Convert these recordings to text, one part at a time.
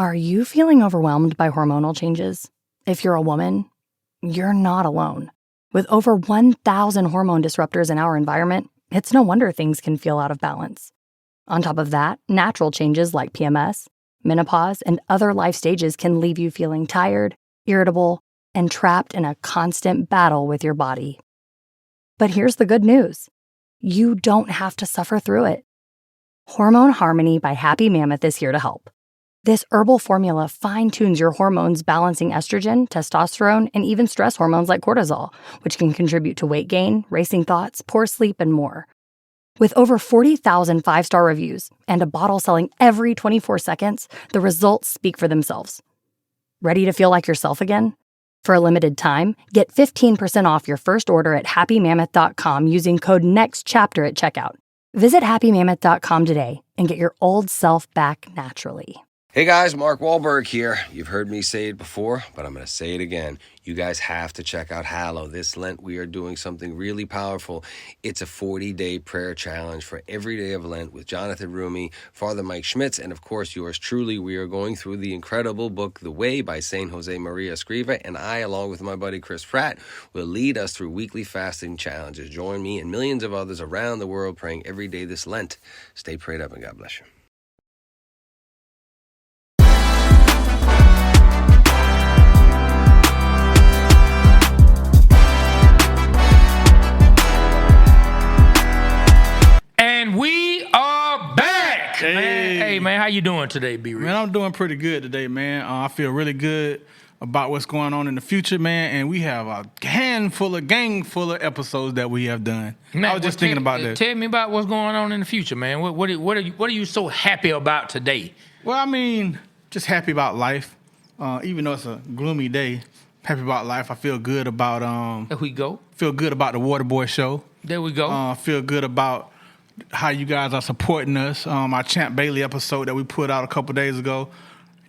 Are you feeling overwhelmed by hormonal changes? If you're a woman, you're not alone. With over 1,000 hormone disruptors in our environment, it's no wonder things can feel out of balance. On top of that, natural changes like PMS, menopause, and other life stages can leave you feeling tired, irritable, and trapped in a constant battle with your body. But here's the good news. You don't have to suffer through it. Hormone Harmony by Happy Mammoth is here to help. This herbal formula fine-tunes your hormones, balancing estrogen, testosterone, and even stress hormones like cortisol, which can contribute to weight gain, racing thoughts, poor sleep, and more. With over 40,000 five-star reviews and a bottle selling every 24 seconds, the results speak for themselves. Ready to feel like yourself again? For a limited time, get 15% off your first order at happymammoth.com using code NEXTCHAPTER at checkout. Visit happymammoth.com today and get your old self back naturally. Hey guys, Mark Wahlberg here. You've heard me say it before, but I'm going to say it again. You guys have to check out Hallow. This Lent, we are doing something really powerful. It's a 40-day prayer challenge for every day of Lent with Jonathan Rumi, Father Mike Schmitz, and of course yours truly. We are going through the incredible book, The Way by Saint Jose Maria Escriva, and I, along with my buddy Chris Pratt, will lead us through weekly fasting challenges. Join me and millions of others around the world praying every day this Lent. Stay prayed up and God bless you. And we are back. Hey, man, how you doing today, B-Rich? Man, I'm doing pretty good today, man. I feel really good about what's going on in the future, man. And we have a gang full of episodes that we have done. Man, I was just thinking about that. Tell me about what's going on in the future, man. What are you so happy about today? Well, I mean, just happy about life. Even though it's a gloomy day, happy about life. I feel good about There we go. Feel good about the Waterboyz Show. There we go. Feel good about how you guys are supporting us. Our Champ Bailey episode that we put out a couple days ago.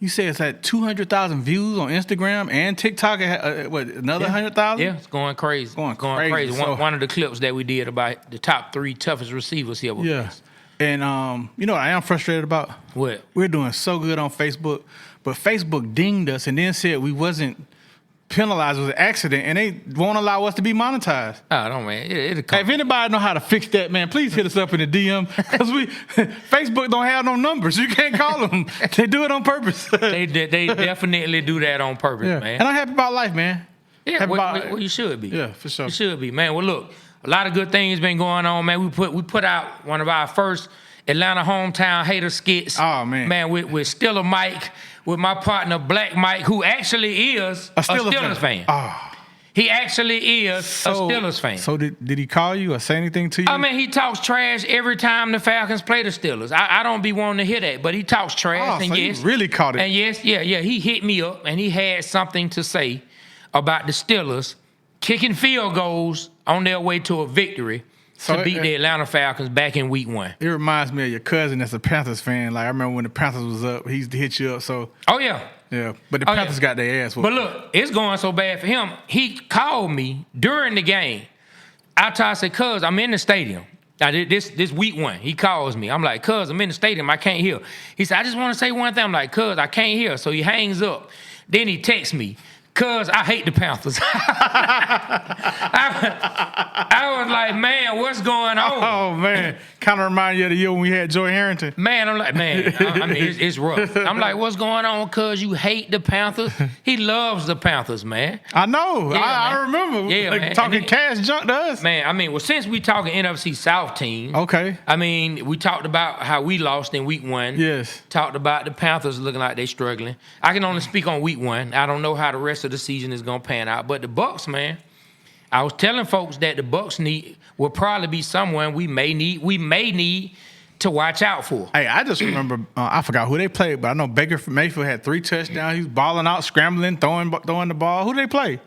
You say it's at 200,000 views on Instagram and TikTok. Another 100,000? Yeah, it's going crazy. Going crazy. So, one of the clips that we did about the top 3 toughest receivers here. Yeah. And you know what I am frustrated about? What? We're doing so good on Facebook, but Facebook dinged us and then said we wasn't penalized, it was an accident, and they won't allow us to be monetized. Oh, no, man. It'll come. If anybody know how to fix that, man, please hit us up in the DM, because Facebook don't have no numbers. You can't call them. They do it on purpose. They definitely do that on purpose, man. And I'm happy about life, man. Yeah, well, you should be. Yeah, for sure. You should be, man. Well, look, a lot of good things been going on, man. We put out one of our first Atlanta hometown hater skits. Oh, man. Man, with Stiller Mike, with my partner Black Mike, who actually is a Steelers fan. Oh. He actually is a Steelers fan. So did he call you or say anything to you? I mean, he talks trash every time the Falcons play the Steelers. I don't be wanting to hear that, but he talks trash. Oh, and so yes, you really caught it. And yes, he hit me up, and he had something to say about the Steelers kicking field goals on their way to a victory to beat the Atlanta Falcons back in week 1. It reminds me of your cousin that's a Panthers fan. Like, I remember when the Panthers was up, he used to hit you up. So. Oh, yeah. Yeah, but the Panthers got their ass whooped. But look, it's going so bad for him. He called me during the game. I said, cuz, I'm in the stadium. Now, this week 1, he calls me. I'm like, cuz, I'm in the stadium. I can't hear. He said, I just want to say one thing. I'm like, cuz, I can't hear. So he hangs up. Then he texts me. Cuz I hate the Panthers. I was like, man, what's going on? Oh, man. Kind of remind you of the year when we had Joy Harrington. Man, I'm like, man, I mean, it's rough. I'm like, what's going on? Cuz you hate the Panthers? He loves the Panthers, man. I know. Yeah, I remember. Yeah, man. Talking cash junk to us. Man, I mean, well, since we talking NFC South teams. Okay. I mean, we talked about how we lost in week 1. Yes. Talked about the Panthers looking like they struggling. I can only speak on week 1. I don't know how the rest of the season is going to pan out. But the Bucs, man, I was telling folks that the Bucs will probably be someone we may need to watch out for. Hey, I just remember, I forgot who they played, but I know Baker Mayfield had 3 touchdowns. He was balling out, scrambling, throwing the ball. Who did they play?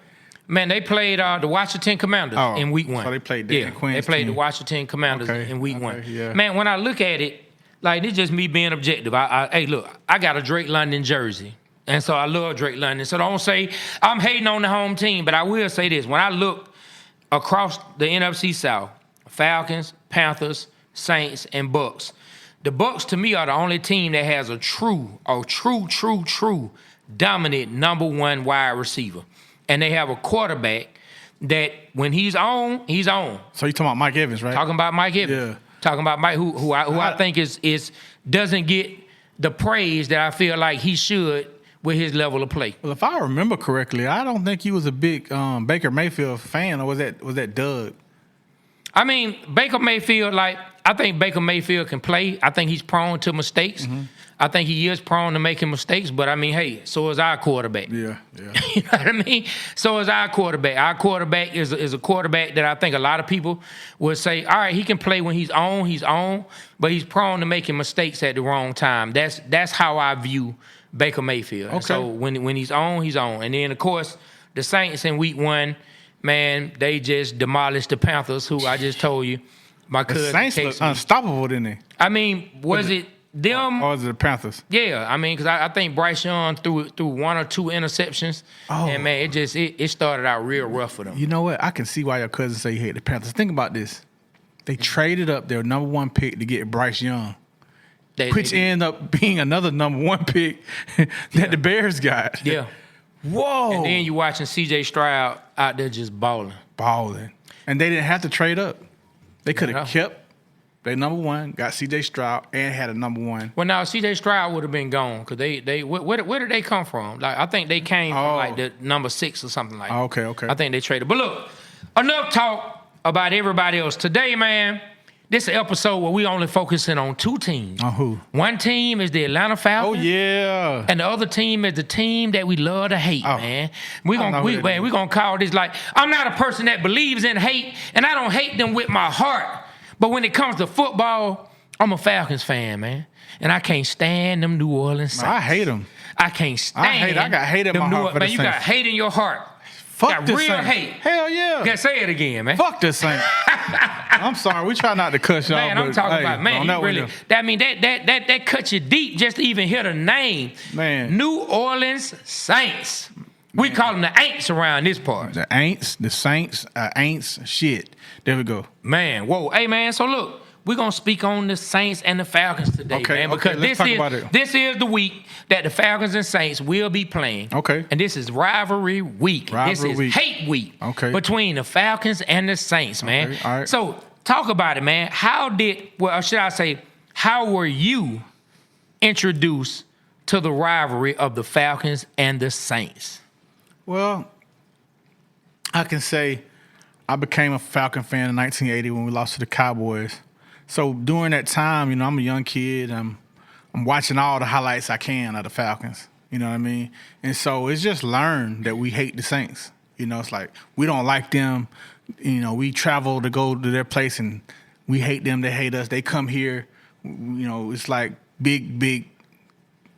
Man, they played the Washington Commanders in week 1. So they played Dan Quinn's they played team. the Washington Commanders in week 1. Yeah. Man, when I look at it, like, it's just me being objective. Hey, look, I got a Drake London jersey. And so I love Drake London. So don't say I'm hating on the home team, but I will say this. When I look across the NFC South, Falcons, Panthers, Saints, and Bucs, The Bucks to me are the only team that has a true dominant number one wide receiver, and they have a quarterback that when he's on, he's on. So you talking about Mike Evans, right? Talking about Mike Evans. Yeah. Talking about Mike, who I think is doesn't get the praise that I feel like he should with his level of play. Well, if I remember correctly, I don't think he was a big Baker Mayfield fan, or was that Doug? I mean, Baker Mayfield, I think Baker Mayfield can play. I think he's prone to mistakes. Mm-hmm. I think he is prone to making mistakes, but I mean, hey, so is our quarterback. Yeah. You know what I mean? So is our quarterback. Our quarterback is a quarterback that I think a lot of people would say, all right, he can play when he's on, but he's prone to making mistakes at the wrong time. That's how I view Baker Mayfield. Okay. So when he's on, he's on. And then, of course, the Saints in week 1, man, they just demolished the Panthers, who I just told you. My cousin The Saints look unstoppable, didn't they? I mean, was it them? Or was it the Panthers? Yeah, I mean, because I think Bryce Young threw 1 or 2 interceptions. Oh. And, man, it started out real rough for them. You know what? I can see why your cousin say you hate the Panthers. Think about this. They traded up their number 1 pick to get Bryce Young, which ended up being another number 1 pick that the Bears got. Yeah. Whoa. And then you watching C.J. Stroud out there just balling. And they didn't have to trade up. They could have kept their number 1, got C.J. Stroud, and had a number 1. Well, now C.J. Stroud would have been gone because where did they come from? Like, I think they came from the number 6 or something like that. Okay. I think they traded. But look, enough talk about everybody else. Today, man, this is an episode where we only focusing on 2 teams. On who? One team is the Atlanta Falcons. Oh, yeah. And the other team is the team that we love to hate, man. We're gonna call this like, I'm not a person that believes in hate, and I don't hate them with my heart. But when it comes to football, I'm a Falcons fan, man. And I can't stand them New Orleans Saints. I hate them. I can't stand I got hate in my heart for the Man, you Saints. got hate in your heart. Fuck got this real Saints. hate. Hell yeah. Yeah, say it again, man. Fuck this Saints. I'm sorry. We try not to cuss y'all. Man, I'm talking about, man, you really, that cuts you deep just to even hear the name. Man. New Orleans Saints. We call them the Aints around this part. The Aints, the Saints, Aints, shit. There we go. Man, whoa. Hey, man, so look, we're going to speak on the Saints and the Falcons today, man. Because let's talk about it. This is the week that the Falcons and Saints will be playing. Okay. And this is rivalry week. This is hate week. Okay. Between the Falcons and the Saints, man. Okay, all right. So talk about it, man. How were you introduced to the rivalry of the Falcons and the Saints? Well, I can say I became a Falcon fan in 1980 when we lost to the Cowboys. So during that time, I'm a young kid. I'm watching all the highlights I can of the Falcons. You know what I mean? And so it's just learned that we hate the Saints. It's like we don't like them. We travel to go to their place and we hate them. They hate us. They come here. It's like big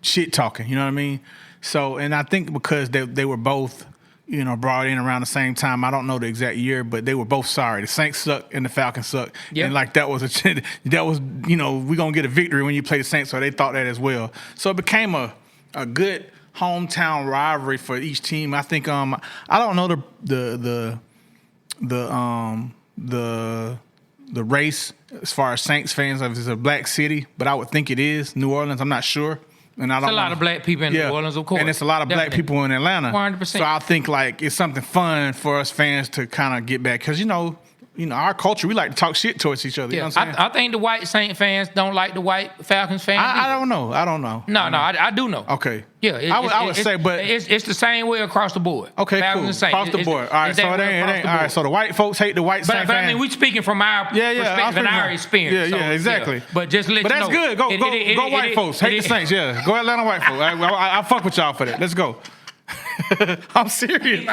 shit talking. You know what I mean? So, and I think because they were both, brought in around the same time. I don't know the exact year, but they were both sorry. The Saints suck and the Falcons suck. Yep. And like that was we're gonna get a victory when you play the Saints. So they thought that as well. So it became a good hometown rivalry for each team. I think I don't know the race as far as Saints fans, if it's a black city, but I would think it is New Orleans. I'm not sure. And There's a lot of black people in New Orleans, of course. And it's a lot of black people in Atlanta. 100%. So I think like it's something fun for us fans to kind of get back because our culture, we like to talk shit towards each other. Yeah. You know what I'm saying? I think the white Saint fans don't like the white Falcons fans. I don't know. No, I do know. Okay. Yeah, I would say, but it's the same way across the board. Okay, Falcons cool. and Saints. Across the board. All right, so it ain't. All right, so the white folks hate the white Saint But fans. I mean, we speaking from our perspective and our experience. Yeah, exactly. Yeah. But just let But you know. that's good. Go white folks. Hate the Saints. Yeah, go Atlanta white folks. I fuck with y'all for that. Let's go. I'm serious.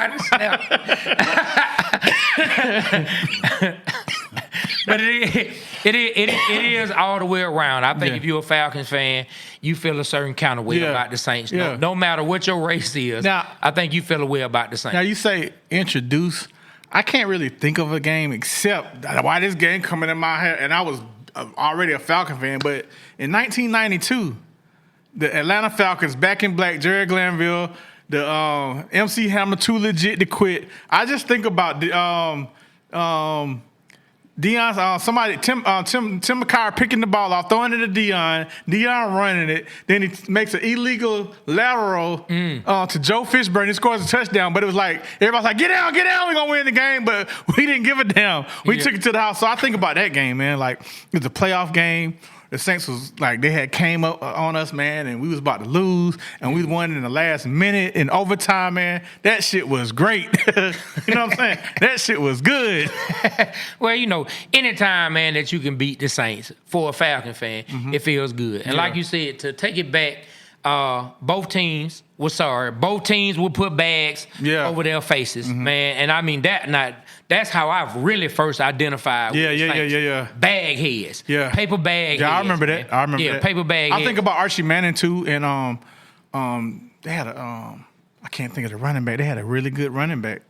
But it is all the way around. I think if you're a Falcons fan, you feel a certain kind of way about the Saints. Yeah. No matter what your race is, now, I think you feel a way about the Saints. Now you say introduce. I can't really think of a game except why this game coming in my head, and I was already a Falcon fan. But in 1992, the Atlanta Falcons, back in black, Jerry Glanville, the MC Hammer, Too Legit to Quit. I just think about Deion, Tim McCarr picking the ball off, throwing it to Deion running it. Then he makes an illegal lateral to Joe Fishburne. He scores a touchdown, but it was like, everybody's like, get down, we're going to win the game. But we didn't give a damn. We took it to the house. So I think about that game, man. Like, it was a playoff game. The Saints was like, they had came up on us, man, and we was about to lose, and we won in the last minute in overtime, man. That shit was great. You know what I'm saying? That shit was good. Well, you know, anytime, man, that you can beat the Saints for a Falcon fan, it feels good. And like you said, to take it back, both teams were sorry. Both teams would put bags over their faces, man. And I mean, that's how I really first identified with the Saints. Bag heads. Yeah. Paper bag heads. I remember that. I remember that. Paper bag heads. I think about Archie Manning, too, and they had a, I can't think of the running back. They had a really good running back.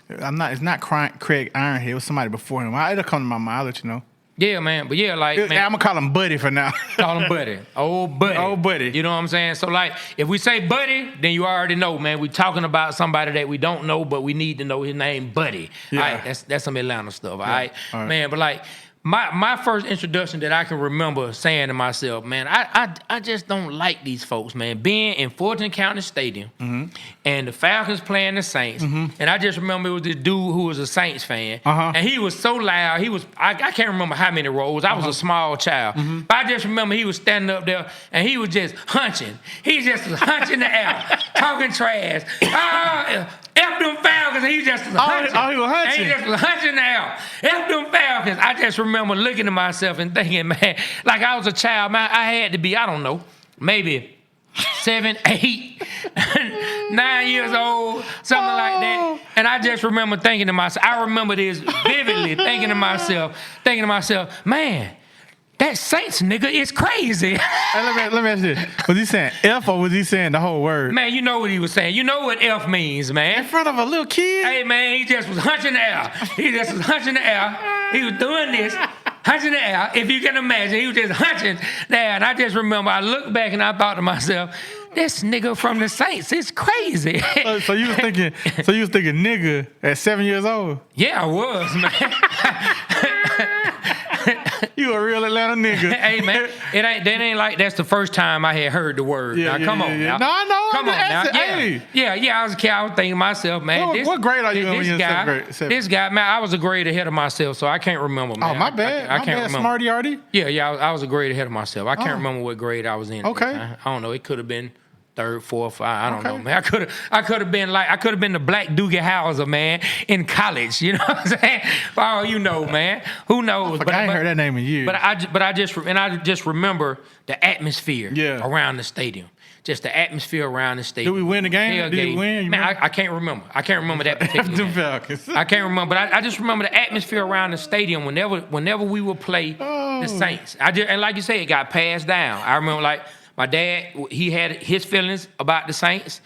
It's not Craig Ironhead. It was somebody before him. It'll come to my mind. I'll let you know. Yeah, man. But yeah, like, man, I'm going to call him Buddy for now. Call him Buddy. Old Buddy. Old Buddy. You know what I'm saying? So, like, if we say Buddy, then you already know, man. We're talking about somebody that we don't know, but we need to know his name, Buddy. Yeah. All right? That's some Atlanta stuff, all right? Man, but, like, my first introduction that I can remember saying to myself, man, I just don't like these folks, man. Being in Fulton County Stadium and the Falcons playing the Saints, and I just remember it was this dude who was a Saints fan, and he was so loud. I can't remember how many rows. I was a small child, but I just remember he was standing up there and he was just hunching. He just was hunching the air, talking trash. F them Falcons, he just was hunching. He was hunching. And he just was hunching the air. F them Falcons. I just remember looking at myself and thinking, man, like I was a child, man, I had to be, I don't know, maybe 7, 8, 9 years old, something like that. And I just remember thinking to myself, I remember this vividly, thinking to myself, man, that Saints nigga is crazy. Hey, let me ask you this. Was he saying F or was he saying the whole word? Man, you know what he was saying. You know what F means, man. In front of a little kid? Hey, man, he just was hunching the air. He was doing this, hunching the air. If you can imagine, he was just hunching there. And I just remember, I looked back and I thought to myself, this nigga from the Saints is crazy. So you was thinking nigga at 7 years old? Yeah, I was, man. You a real Atlanta nigga. Hey, man, that ain't like that's the first time I had heard the word. Yeah, now, come on now. No, I know. Come on now. Hey. Yeah, I was thinking to myself, man. What grade are you in when you're in seventh grade? This guy, man, I was a grade ahead of myself, so I can't remember, man. Oh, my bad. I can't remember. Smarty Artie? Yeah, I was a grade ahead of myself. I can't remember what grade I was in. Okay. I don't know. It could have been 3rd, 4th, I don't know, man. I could have been the Black Doogie Howser, man, in college. You know what I'm saying? For all you know, man. Who knows? I ain't heard that name in years. But I just remember the atmosphere around the stadium. Just the atmosphere around the stadium. Did we win the game? Did we win? Man, I can't remember. I can't remember that particular game. Falcons. I can't remember. But I just remember the atmosphere around the stadium whenever we would play the Saints. And like you said, it got passed down. I remember, like, my dad, he had his feelings about the Saints.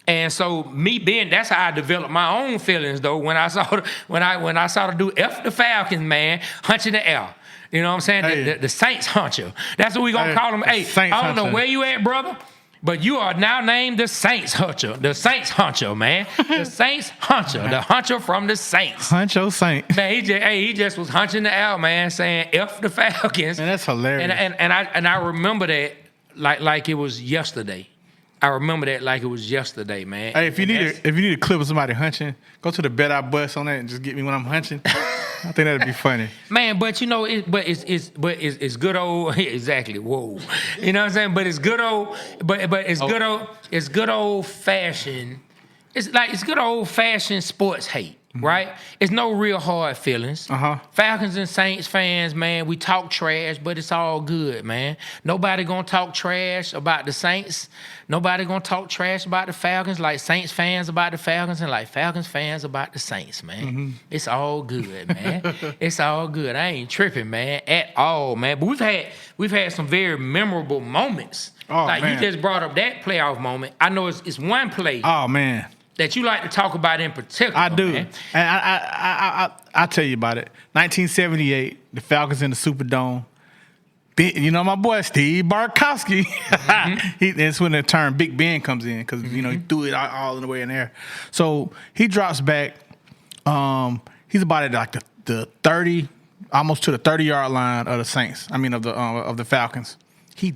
And so that's how I developed my own feelings, though, when I saw the dude F the Falcons, man, hunching the air. You know what I'm saying? Hey. The Saints huncher. That's what we gonna call him. Hey, I don't know where you at, brother, but you are now named the Saints huncher. The Saints huncher, man. The Saints huncher. The huncher from the Saints. Huncho Saint. Man, he just was hunching the air, man, saying F the Falcons. Man, that's hilarious. And I remember that like it was yesterday. I remember that like it was yesterday, man. Hey, if you need a clip of somebody hunching, go to the Bet I Bust on that and just get me when I'm hunching. I think that'd be funny. Man, but you know, it's good old exactly. Whoa, you know what I'm saying? But it's good old, it's good old fashioned. It's good old fashioned sports hate. Right? It's no real hard feelings. Falcons and Saints fans, man, we talk trash, but it's all good, man. Nobody gonna talk trash about the Saints. Nobody gonna talk trash about the Falcons like Saints fans about the Falcons and like Falcons fans about the Saints, man. It's all good, man. It's all good. I ain't tripping, man, at all, man. But we've had some very memorable moments. Oh, like man. You just brought up that playoff moment. I know it's one play. Oh, man. That you like to talk about in particular. I do. Man. And I'll tell you about it. 1978, the Falcons in the Superdome. You know my boy, Steve Bartkowski. That's when the term Big Ben comes in because, you know, he threw it all in the way in there. So he drops back. He's about at like the 30, almost to the 30-yard line of the Saints. I mean, of the Falcons. He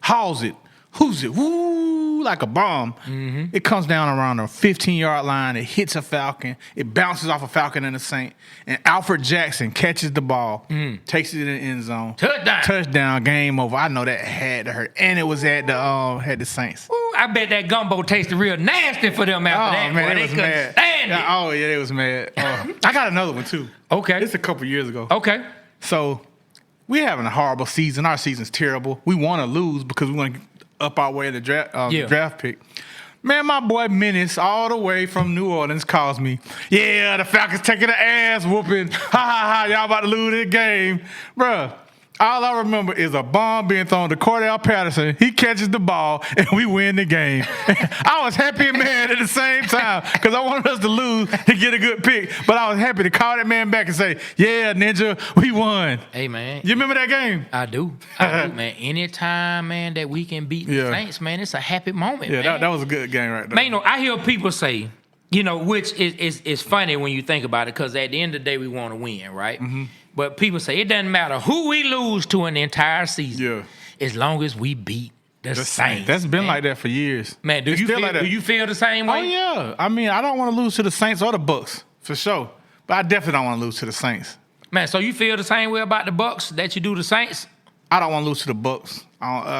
hauls it, who's it, woo, like a bomb. Mm-hmm. It comes down around the 15-yard line. It hits a Falcon. It bounces off a Falcon and a Saint. And Alfred Jackson catches the ball, takes it in the end zone. Touchdown, game over. I know that had to hurt. And it was at the Saints. Ooh, I bet that gumbo tasted real nasty for them after that. Man, boy. they was mad. Stand it. Oh, yeah, they was mad. I got another one, too. Okay. This a couple years ago. Okay. So, we're having a horrible season. Our season's terrible. We want to lose because we want to up our way in the draft pick. Man, my boy Menace, all the way from New Orleans, calls me. Yeah, the Falcons taking an ass whooping. Ha, ha, ha, y'all about to lose this game. Bruh, all I remember is a bomb being thrown to Cordell Patterson. He catches the ball, and we win the game. I was happy and mad at the same time because I wanted us to lose to get a good pick. But I was happy to call that man back and say, yeah, Ninja, we won. Hey, man. You remember that game? I do, man. Anytime, man, that we can beat the Saints, man, it's a happy moment, man. Yeah, that was a good game right there. Man, I hear people say, which is funny when you think about it because at the end of the day, we want to win, right? Mm-hmm. But people say it doesn't matter who we lose to in the entire season as long as we beat the Saints. That's been like that for years. Man, do you feel the same way? Oh, yeah. I mean, I don't want to lose to the Saints or the Bucks, for sure. But I definitely don't want to lose to the Saints. Man, so you feel the same way about the Bucks that you do the Saints? I don't want to lose to the Bucks.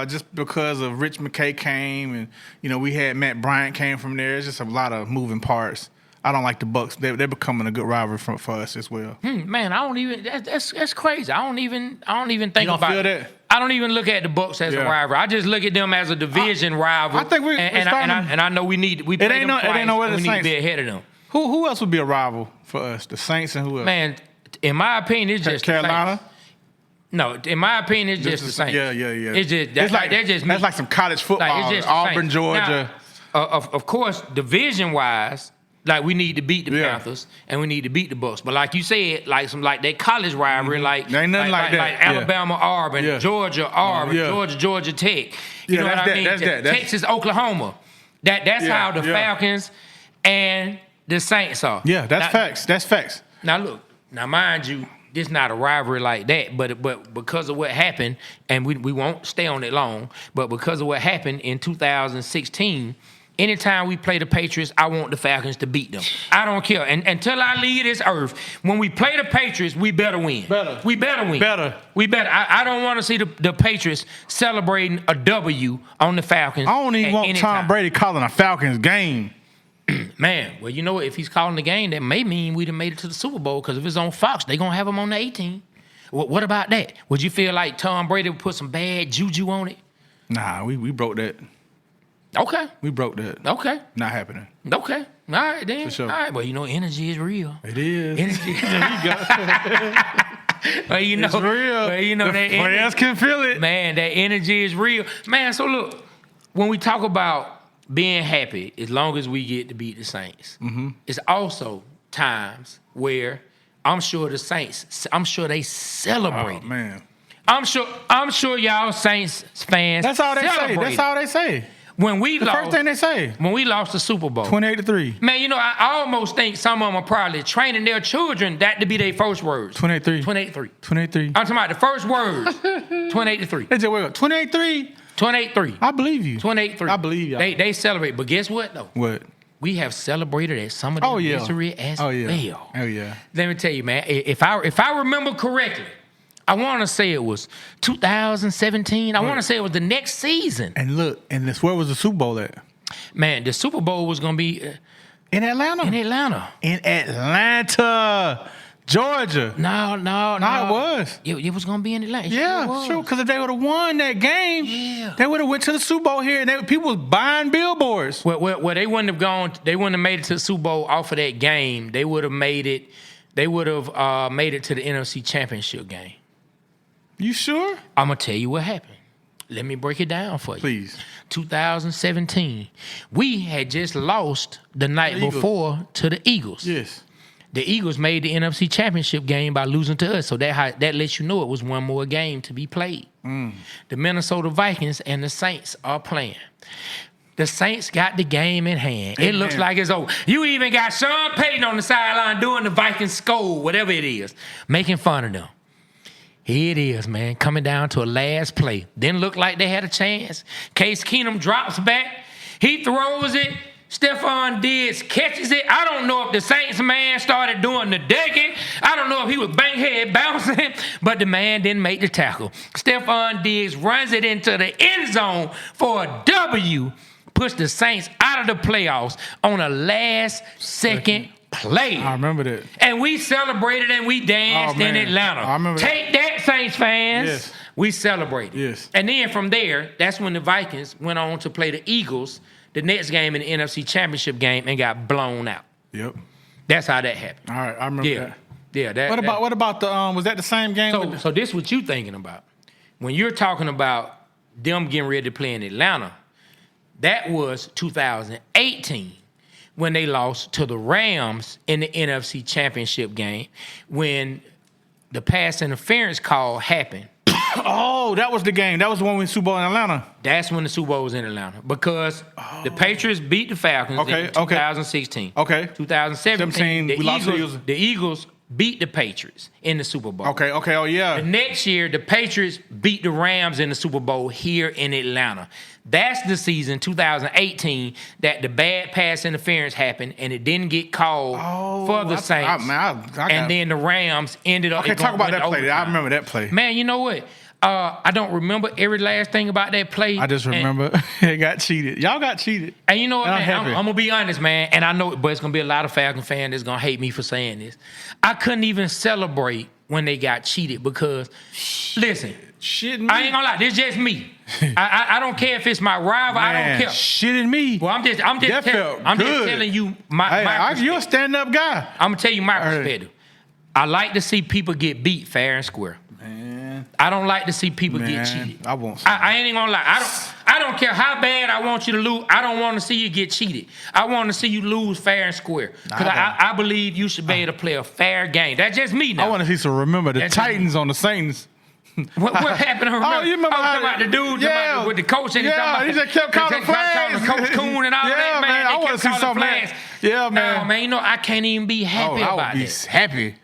Just because of Rich McKay came and, we had Matt Bryant came from there. It's just a lot of moving parts. I don't like the Bucks. They're becoming a good rivalry for us as well. Man, I don't even. That's crazy. I don't even think you don't about feel it. That? I don't even look at the Bucks as a rivalry. I just look at them as a division rival. I think we're starting. And I know we play them twice. It ain't no we need to be ahead of them. Who else would be a rival for us? The Saints and who else? Man, in my opinion, it's just Carolina. The Saints. No, in my opinion, it's just the Saints. Yeah. It's just that's like some college football. It's just Auburn, Georgia. Now, of course, division wise. Like we need to beat the Panthers and we need to beat the Bucks, but like you said, like that college rivalry, like ain't nothing like that. Like Alabama, Auburn, Georgia, Auburn, Georgia Tech. You know what I mean? Texas, Oklahoma. That's how the Falcons and the Saints are. Yeah, facts. That's facts. Now look, mind you, this not a rivalry like that, but because of what happened, and we won't stay on it long, but because of what happened in 2016. Anytime we play the Patriots, I want the Falcons to beat them. I don't care. And until I leave this earth, when we play the Patriots, we better win. We better win. We better. I don't want to see the Patriots celebrating a W on the Falcons. I don't even want Tom Brady calling a Falcons game. Man, well, you know what? If he's calling the game, that may mean we'd have made it to the Super Bowl because if it's on Fox, they're going to have him on the 18. What about that? Would you feel like Tom Brady would put some bad juju on it? Nah, we broke that. Okay. We broke that. Okay. Not happening. Okay. All right, then. For sure. All right, well, energy is real. It is. Energy is real. Well, it's real. Well, the players can feel it. Man, that energy is real. Man, so look, when we talk about being happy, as long as we get to beat the Saints, it's also times where I'm sure the Saints, they celebrate. Oh, man. I'm sure y'all Saints fans That's all they celebrate. say. That's all they say. When we lost, first thing they say. When we lost the Super Bowl. 28-3. Man, I almost think some of them are probably training their children that to be their first words. 28-3. 28-3. 28-3. I'm talking about the first words. 28-3. They just wake up. 28-3. 28-3. I believe you. 28-3. I believe y'all. They celebrate. But guess what, though? What? We have celebrated at some of the misery as well. Oh, yeah. Let me tell you, man, if I remember correctly, I want to say it was 2017. I want to say it was the next season. And look, where was the Super Bowl at? Man, the Super Bowl was going to be... in Atlanta? In Atlanta. In Atlanta. Georgia. No. It was. It was going to be in Atlanta. Yeah, true. Because if they would have won that game, they would have went to the Super Bowl here, and people was buying billboards. Well, they wouldn't have gone. They wouldn't have made it to the Super Bowl off of that game. They would have made it. They would have made it to the NFC Championship game. You sure? I'm going to tell you what happened. Let me break it down for you. Please. 2017. We had just lost the night before to the Eagles. Yes. The Eagles made the NFC Championship game by losing to us. So that lets you know it was one more game to be played. The Minnesota Vikings and the Saints are playing. The Saints got the game in hand. It looks like it's over. You even got Sean Payton on the sideline doing the Vikings scold, whatever it is, making fun of them. Here it is, man, coming down to a last play. Didn't look like they had a chance. Case Keenum drops back. He throws it. Stephon Diggs catches it. I don't know if the Saints man started doing the decking. I don't know if he was head bouncing, but the man didn't make the tackle. Stephon Diggs runs it into the end zone for a W, puts the Saints out of the playoffs on a last-second play. I remember that. And we celebrated and we danced in Atlanta. I remember Take that, Saints fans. Yes. We celebrated. Yes. And then from there, that's when the Vikings went on to play the Eagles the next game in the NFC Championship game and got blown out. Yep. That's how that happened. All right, I remember that. Yeah. What about the was that the same game? So this what you thinking about. When you're talking about them getting ready to play in Atlanta, that was 2018 when they lost to the Rams in the NFC Championship game when the pass interference call happened. Oh, that was the game. That was the one with Super Bowl in Atlanta. That's when the Super Bowl was in Atlanta because the Patriots beat the Falcons in 2016. Okay. 2017, we lost to the Eagles. The Eagles beat the Patriots in the Super Bowl. Okay. Oh, yeah. The next year, the Patriots beat the Rams in the Super Bowl here in Atlanta. That's the season, 2018, that the bad pass interference happened and it didn't get called for the Saints. And then the Rams ended up. Okay, talk about that play. I remember that play. Man, you know what? I don't remember every last thing about that play. I just remember it got cheated. Y'all got cheated. And you know what, man? I'm going to be honest, man. And I know, but it's going to be a lot of Falcon fans that's going to hate me for saying this. I couldn't even celebrate when they got cheated because, listen, I ain't going to lie. This is just me. I don't care if it's my rival. Man, I don't care. Shitting me. Well, I'm just telling you my perspective. You're a stand-up guy. I'm going to tell you my perspective. I like to see people get beat fair and square. I don't like to see people get cheated. I won't. I ain't gonna lie. I don't care how bad I want you to lose. I don't want to see you get cheated. I want to see you lose fair and square. Because I believe you should be able to play a fair game. That's just me now. I want to see some remember the Titans on the Saints. What happened to remember? Oh, you remember about the dude with the coach and he just kept calling flags. Coach Coon and all that, man. I want to see something. Yeah, man. No, man, you know, I can't even be happy about this. I would be happy.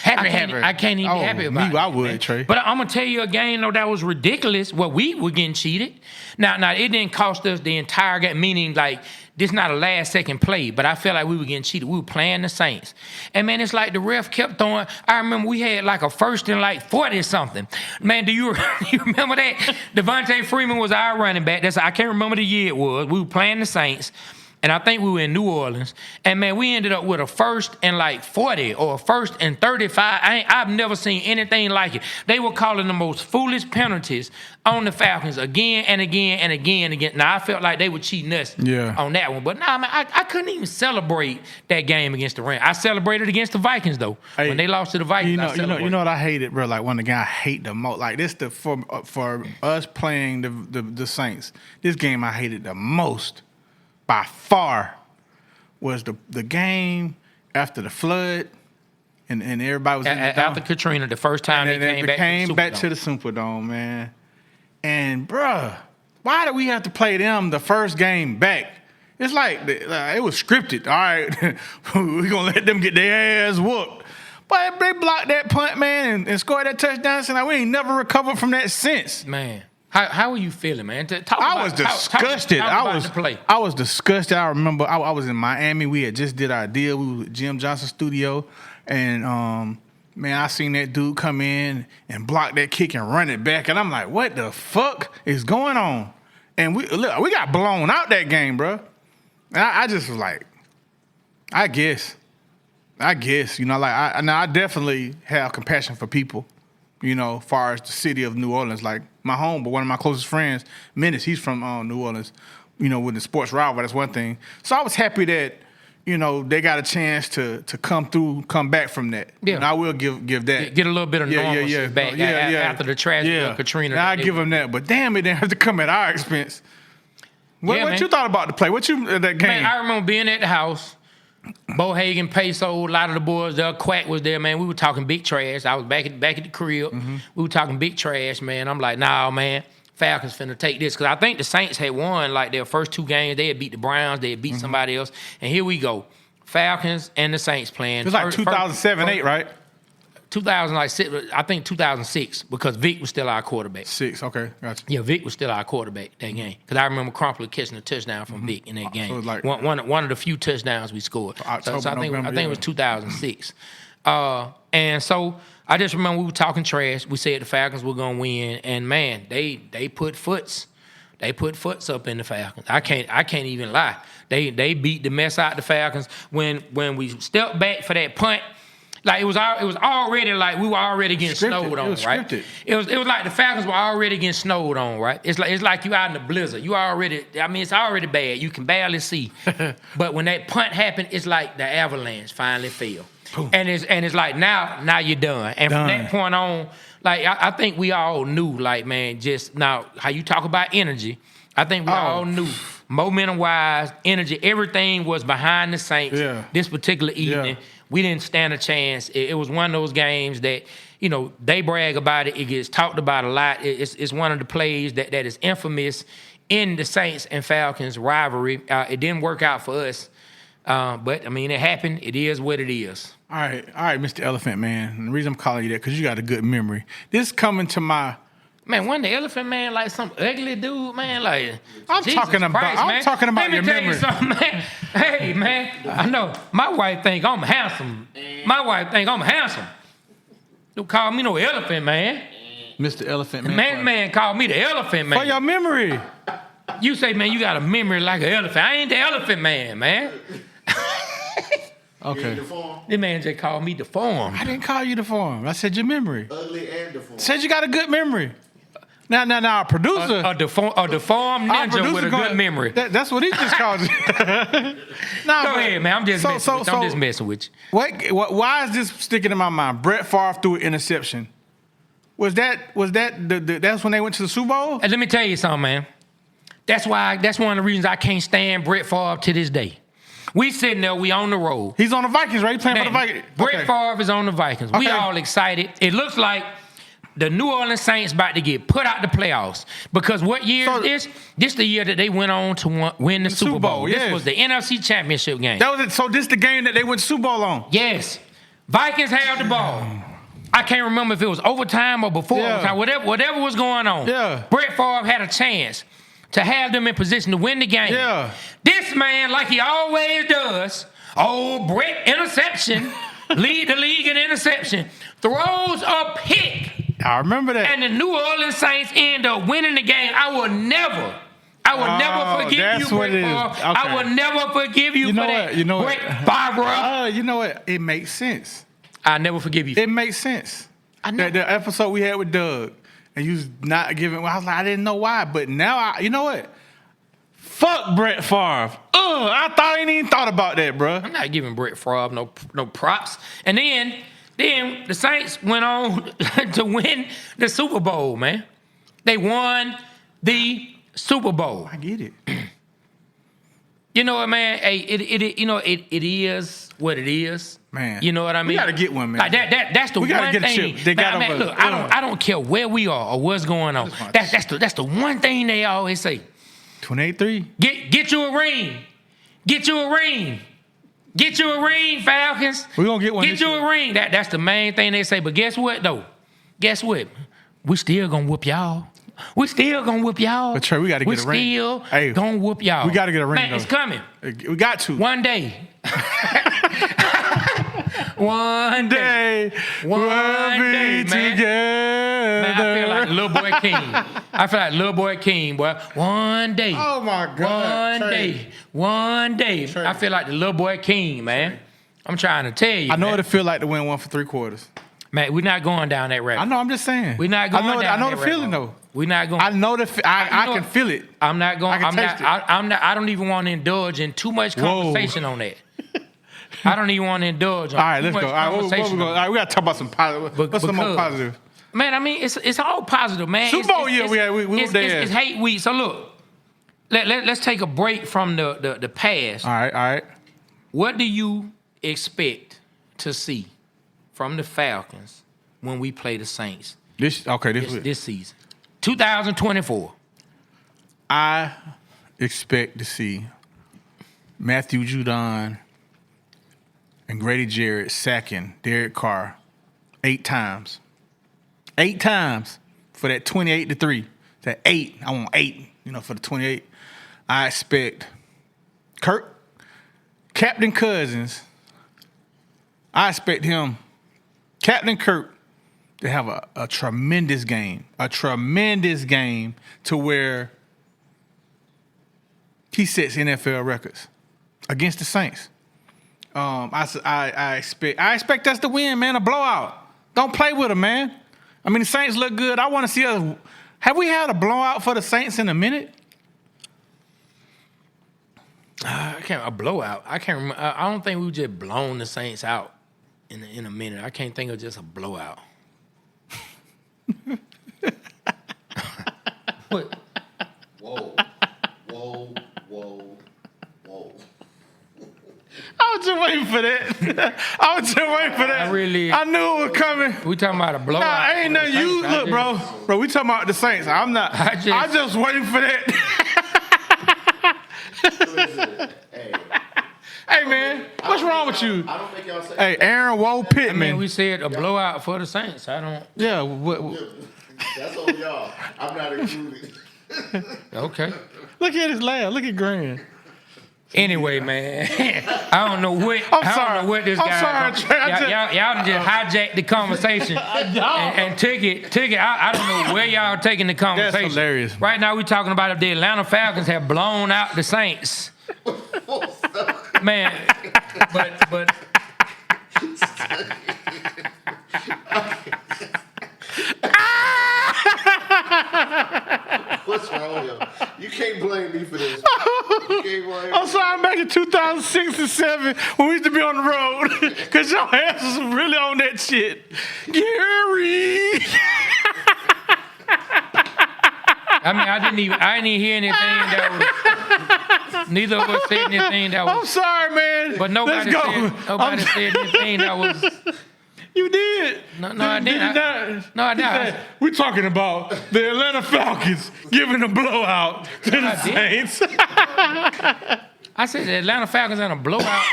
I can't even be happy about it. I would, Trey. But I'm going to tell you a game, though, that was ridiculous. Well, we were getting cheated. Now, it didn't cost us the entire game, meaning, like, this not a last-second play, but I felt like we were getting cheated. We were playing the Saints. And, man, it's like the ref kept throwing. I remember we had, like, a first and, like, 40-something. Man, do you remember that? Devontae Freeman was our running back. I can't remember the year it was. We were playing the Saints. And I think we were in New Orleans. And, man, we ended up with a first and, like, 40 or a first and 35. I've never seen anything like it. They were calling the most foolish penalties on the Falcons again and again and again and again. Now, I felt like they were cheating us on that one. But, nah, man, I couldn't even celebrate that game against the Rams. I celebrated against the Vikings, though. Hey, when they lost to the Vikings, you know what I hated, bro? Like, one of the guys I hate the most. Like, this for us playing the Saints, this game I hated the most. By far was the game after the flood and everybody was after Katrina, the first time they came back to the Superdome, man. And bruh, why did we have to play them the first game back? It's like it was scripted. All right, we're gonna let them get their ass whooped. But they blocked that punt, man, and scored that touchdown. So now we ain't never recovered from that since. Man. How were you feeling, man? I was disgusted. I was disgusted. I remember I was in Miami. We had just did our deal. We were at Jim Johnson's studio. And, man, I seen that dude come in and block that kick and run it back. And I'm like, what the fuck is going on? And we got blown out that game, bro. And I just was like, I guess, you know, like I definitely have compassion for people. You know, as far as the city of New Orleans, like my home, but one of my closest friends, Menace, he's from New Orleans, you know, with the sports rival, that's one thing. So I was happy that, you know, they got a chance to come back from that. Yeah. And I will give that. Get a little bit of normalcy back after the tragedy of Katrina. I give them that, but damn, it didn't have to come at our expense. What you thought about the play? That game? Man, I remember being at the house. Bo Hagen, Peso, a lot of the boys there. Quack was there, man. We were talking big trash. I was back at the crib. Mm-hmm. We were talking big trash, man. I'm like, nah, man. Falcons finna take this. Because I think the Saints had won like their first 2 games. They had beat the Browns. They had beat somebody else. And here we go. Falcons and the Saints playing. It was like 2007, 8, right? 2006, I think 2006, because Vic was still our quarterback. 6, okay, gotcha. Yeah, Vic was still our quarterback that game. Because I remember Crumpler catching a touchdown from Vic in that game. So like one of the few touchdowns we scored. October, So I think November, it was 2006. And so I just remember we were talking trash. We said the Falcons were gonna win, and man, they put foots up in the Falcons. I can't even lie. They beat the mess out the Falcons when we stepped back for that punt. Like it was already like we were already getting snowed on, right? It was like the Falcons were already getting snowed on, right? It's like you out in the blizzard. It's already bad. You can barely see. But when that punt happened, it's like the avalanche finally fell. Boom. And it's like now you're done. And from that point on, like I think we all knew, like, man, just now how you talk about energy. I think we all knew, momentum wise, energy, everything was behind the Saints this particular evening. Yeah. We didn't stand a chance. It was one of those games that, they brag about it. It gets talked about a lot. It's one of the plays that is infamous in the Saints and Falcons rivalry. It didn't work out for us, but, I mean, it happened. It is what it is. All right, Mr. Elephant Man. And the reason I'm calling you that, because you got a good memory. This coming to my... Man, wasn't the Elephant Man like some ugly dude, man? Like, I'm talking about your memory. You something, man. Hey, man, I know my wife think I'm handsome. Don't call me no Elephant Man. Mr. Elephant Man. Man called me the Elephant Man. For your memory. You say, man, you got a memory like an elephant. I ain't the Elephant Man, man. Okay. This man just called me deformed. I didn't call you deformed. I said your memory. Ugly and deformed. Said you got a good memory. Now, a producer. A deformed ninja with a good memory. That's what he just called you. Go ahead, man. I'm just messing with you. Why is this sticking in my mind? Brett Favre threw an interception. Was that that's when they went to the Super Bowl? And let me tell you something, man. That's one of the reasons I can't stand Brett Favre to this day. We sitting there, we on the road. He's on the Vikings, right? He's playing for the Vikings. Brett Favre is on the Vikings. We all excited. It looks like the New Orleans Saints about to get put out the playoffs. Because what year is this? This the year that they went on to win the Super Bowl. Yes. This was the NFC Championship game. That was it. So this the game that they went to Super Bowl on? Yes. Vikings had the ball. I can't remember if it was overtime or before overtime. Whatever was going on. Yeah. Brett Favre had a chance to have them in position to win the game. Yeah. This man, like he always does, Brett interception, lead the league in interception, throws a pick. I remember that. And the New Orleans Saints end up winning the game. I will never forgive you, Brett Favre. Okay. I will never forgive you for that. Brett Favre. You know what? It makes sense. I never forgive you. It makes sense. I know. The episode we had with Doug, and you was not giving. I was like, I didn't know why, but now you know what? Fuck Brett Favre. I ain't even thought about that, bro. I'm not giving Brett Favre no props. And then the Saints went on to win the Super Bowl, man. They won the Super Bowl. I get it. You know what, man? Hey, it is what it is. Man. You know what I mean? We gotta get one, man. Like that's the we gotta one get thing. A chip. They got man, look, I don't care where we are or what's going on. That's the one thing they always say. 28-3. Get you a ring. Get you a ring. Get you a ring, Falcons. We're gonna get one. Get you a ring. That's the main thing they say. But guess what though? Guess what? We still gonna whoop y'all. We still gonna whoop y'all. But Trey, we gotta get a ring. We still gonna whoop y'all. We gotta get a ring. Man, though. It's coming. We got to. One day. One day. We'll be together. Man, I feel like little boy King. Boy. One day. Oh my God. One day. Trey. I feel like the little boy King, man. Trey. I'm trying to tell you. I know man. what it feel like to win 1 for 3/4. Man, we're not going down that rabbit. I know. I'm just saying. We're not going down that rabbit. I know the feeling though. We're not going. I know I can feel it. I'm not going. I'm not. I don't even want to indulge in too much conversation on that. I don't even want to indulge on all right, too let's much go. All right, we got to talk about some positive. What's some more positive? Man, I mean, it's all positive, man. Super Bowl year, we were there. It's hate week. So look, let's take a break from the past. All right. What do you expect to see from the Falcons when we play the Saints this season? 2024. I expect to see Matthew Judon and Grady Jarrett sacking Derek Carr 8 times. 8 times for that 28-3. That 8. I want 8, for the 28. I expect Captain Cousins, I expect him, Captain Kirk, to have a tremendous game. A tremendous game to where he sets NFL records against the Saints. I expect us to win, man, a blowout. Don't play with them, man. I mean, the Saints look good. I want to see us. Have we had a blowout for the Saints in a minute? A blowout. I can't remember. I don't think we've just blown the Saints out in a minute. I can't think of just a blowout. What? Whoa. I was just waiting for that. I knew it was coming. We talking about a blowout. Nah, ain't nothing you. Look, bro. Bro, we talking about the Saints. I'm not. I just waiting for that. Hey, man. What's wrong with you? I don't think y'all said. Hey, Aaron Woe Pittman. I mean, we said a blowout for the Saints. I don't. Yeah. That's on y'all. I'm not included. Okay. Look at his laugh. Look at Grant. Anyway, man, I don't know what. I don't know what this guy. I'm sorry, y'all just hijacked the conversation and took it. I don't know where y'all taking the conversation. That's hilarious. Right now, we're talking about if the Atlanta Falcons have blown out the Saints. Man, but. What's wrong with you? You can't blame me for this. I'm sorry, back in 2006 and 7 when we used to be on the road, because your ass was really on that shit. Gary. I mean, I didn't even hear anything that was. Neither of us said anything that was. I'm sorry, man. But nobody said anything that was. You did. No, I didn't. No, I didn't. We're talking about the Atlanta Falcons giving a blowout to the Saints. I said the Atlanta Falcons in a blowout.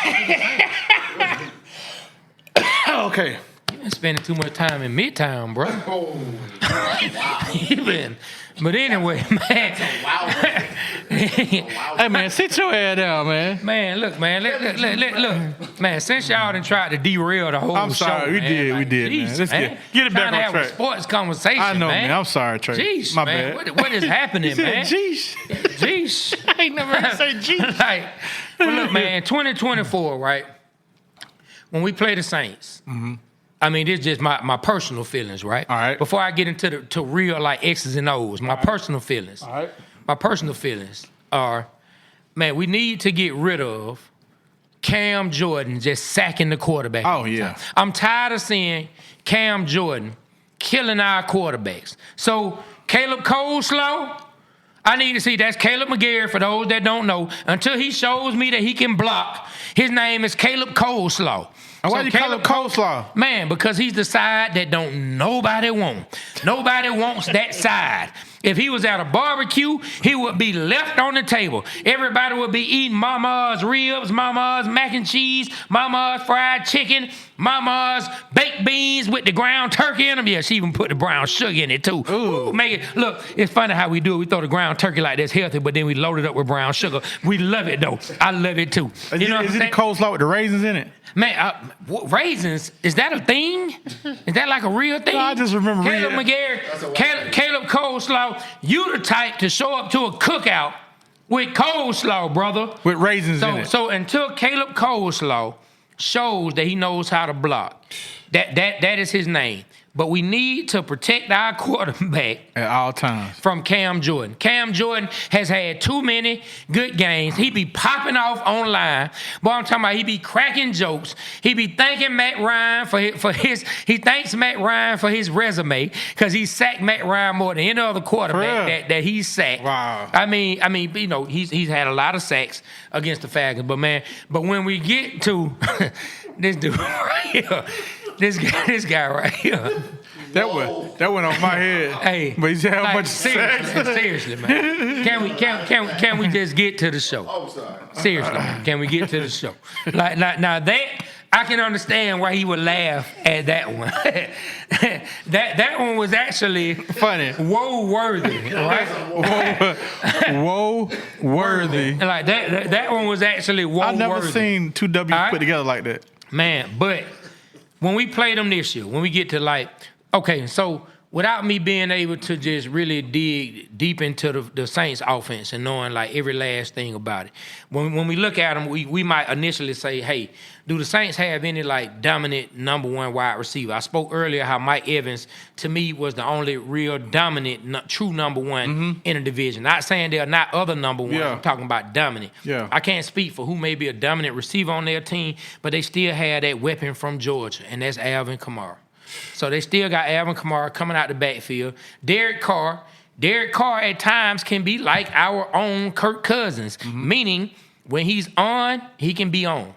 Okay. You've been spending too much time in Midtown, bro. Oh, wow. You've been. But anyway, man. Hey, man, sit your head down, man. Man, look, man. Look. Man, since y'all done tried to derail the whole show, I'm sorry. We did, man. Let's get it back on track. A sports conversation, I know, man. I'm sorry, Trey. Jeez, my man. bad. What is happening, man? Jeez. Jeez. I ain't never heard you say jeez. Like, well, look, man, 2024, right? When we play the Saints, I mean, this is just my personal feelings, right? All right. Before I get into to real, like, X's and O's, my personal feelings. All right. My personal feelings are, man, we need to get rid of Cam Jordan just sacking the quarterback. Oh, yeah. I'm tired of seeing Cam Jordan killing our quarterbacks. So, Caleb Coleslaw, I need to see, that's Caleb McGarry, for those that don't know. Until he shows me that he can block, his name is Caleb Coleslaw. And why do you call him Coleslaw? Man, because he's the side that don't nobody want. Nobody wants that side. If he was at a barbecue, he would be left on the table. Everybody would be eating mama's ribs, mama's mac and cheese, mama's fried chicken, mama's baked beans with the ground turkey in them. Yeah, she even put the brown sugar in it too. Ooh, make it look. It's funny how we do it. We throw the ground turkey like that's healthy, but then we load it up with brown sugar. We love it though. I love it too. Is it the coleslaw with the raisins in it? Man, raisins, is that a thing? Is that like a real thing? No, I just remember Caleb McGarry, Caleb Coleslaw, you the type to show up to a cookout with coleslaw, brother. With raisins in it. So until Caleb Coleslaw shows that he knows how to block, that is his name. But we need to protect our quarterback at all times from Cam Jordan. Cam Jordan has had too many good games. He be popping off online. Boy, I'm talking about he be cracking jokes. He be thanking Matt Ryan he thanks Matt Ryan for his resume because he sacked Matt Ryan more than any other quarterback that he's sacked. Wow. I mean, you know, he's had a lot of sacks against the Falcons. But when we get to this dude right here, This guy right here. That went on my head. Hey, but you have like, much sex. seriously, man. Can we just get to the show? Oh, sorry. Seriously, man. Can we get to the show? Like now that I can understand why he would laugh at that one. that one was actually Funny. Woe worthy, right? Whoa, worthy. Like that one was actually woe worthy. I've never seen two W's All right? put together like that. Man, but when we play them this year, when we get to like, okay, so without me being able to just really dig deep into the Saints offense and knowing like every last thing about it, when we look at them, we might initially say, hey, do the Saints have any like dominant number one wide receiver? I spoke earlier how Mike Evans, to me, was the only real dominant, true number one in the division. Not saying there are not other number ones. Yeah. I'm talking about dominant. Yeah. I can't speak for who may be a dominant receiver on their team, but they still had that weapon from Georgia, and that's Alvin Kamara. So they still got Alvin Kamara coming out the backfield. Derek Carr at times can be like our own Kirk Cousins, meaning when he's on, he can be on.